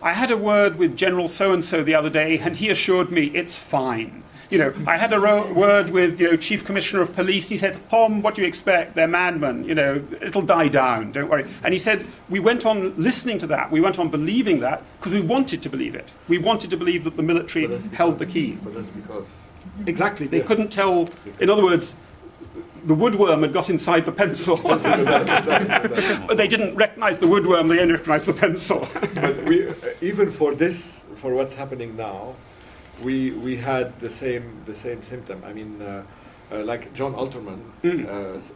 I had a word with General so-and-so the other day, and he assured me it's fine. You know, I had a word with, Chief Commissioner of Police. He said, Pom, what do you expect? They're madmen. It'll die down. Don't worry. And he said, we went on listening to that. We went on believing that because we wanted to believe it. We wanted to believe that the military held the key. But that's because... Exactly. They couldn't tell... In other words, the woodworm had got inside the pencil. But they didn't recognize the woodworm. They only recognized the pencil. But even for what's happening now, we had the same symptom. I mean, like John Alterman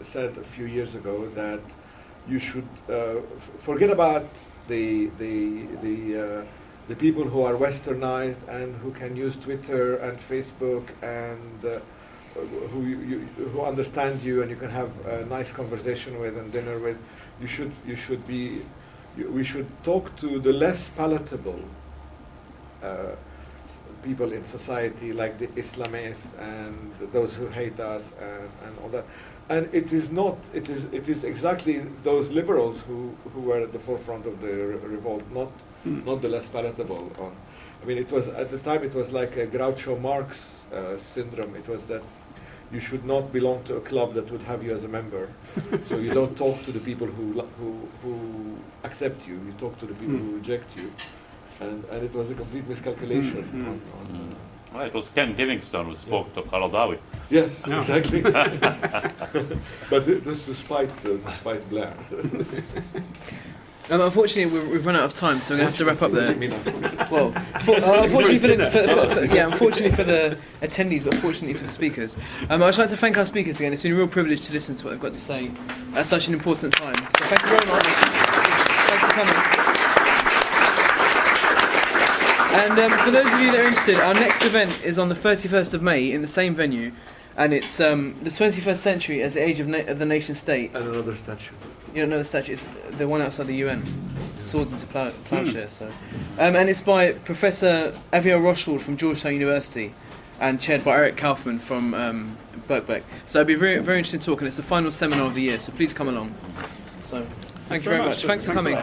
said a few years ago that you should forget about the people who are westernized and who can use Twitter and Facebook and who understand you and you can have a nice conversation with and dinner with. We should talk to the less palatable people in society, like the Islamists and those who hate us and all that. And it is exactly those liberals who were at the forefront of the revolt, not the less palatable. I mean, it was at the time it was like a Groucho Marx syndrome. It was that you should not belong to a club that would have you as a member. So you don't talk to the people who accept you. You talk to the people who reject you. And it was a complete miscalculation. Well, it was Ken Livingstone who spoke to Karadawi. Yes, exactly. But this despite Blair. Unfortunately, we've run out of time, so we're going to have to wrap up there. Well, unfortunately for the attendees, but fortunately for the speakers. I'd like to thank our speakers again. It's been a real privilege to listen to what they've got to say at such an important time. So thank you very much. Thanks for coming. And for those of you that are interested, our next event is on the 31st of May in the same venue, and it's the 21st century as the age of the nation state. And another statue. You don't know the statue? It's the one outside the UN, Swords into Plowshares. So, and it's by Professor Aviel Rochwold from Georgetown University, and chaired by Eric Kaufman from Birkbeck. So it'll be a very, very interesting talk, and it's the final seminar of the year. So please come along. So thank you very much. Thanks for coming.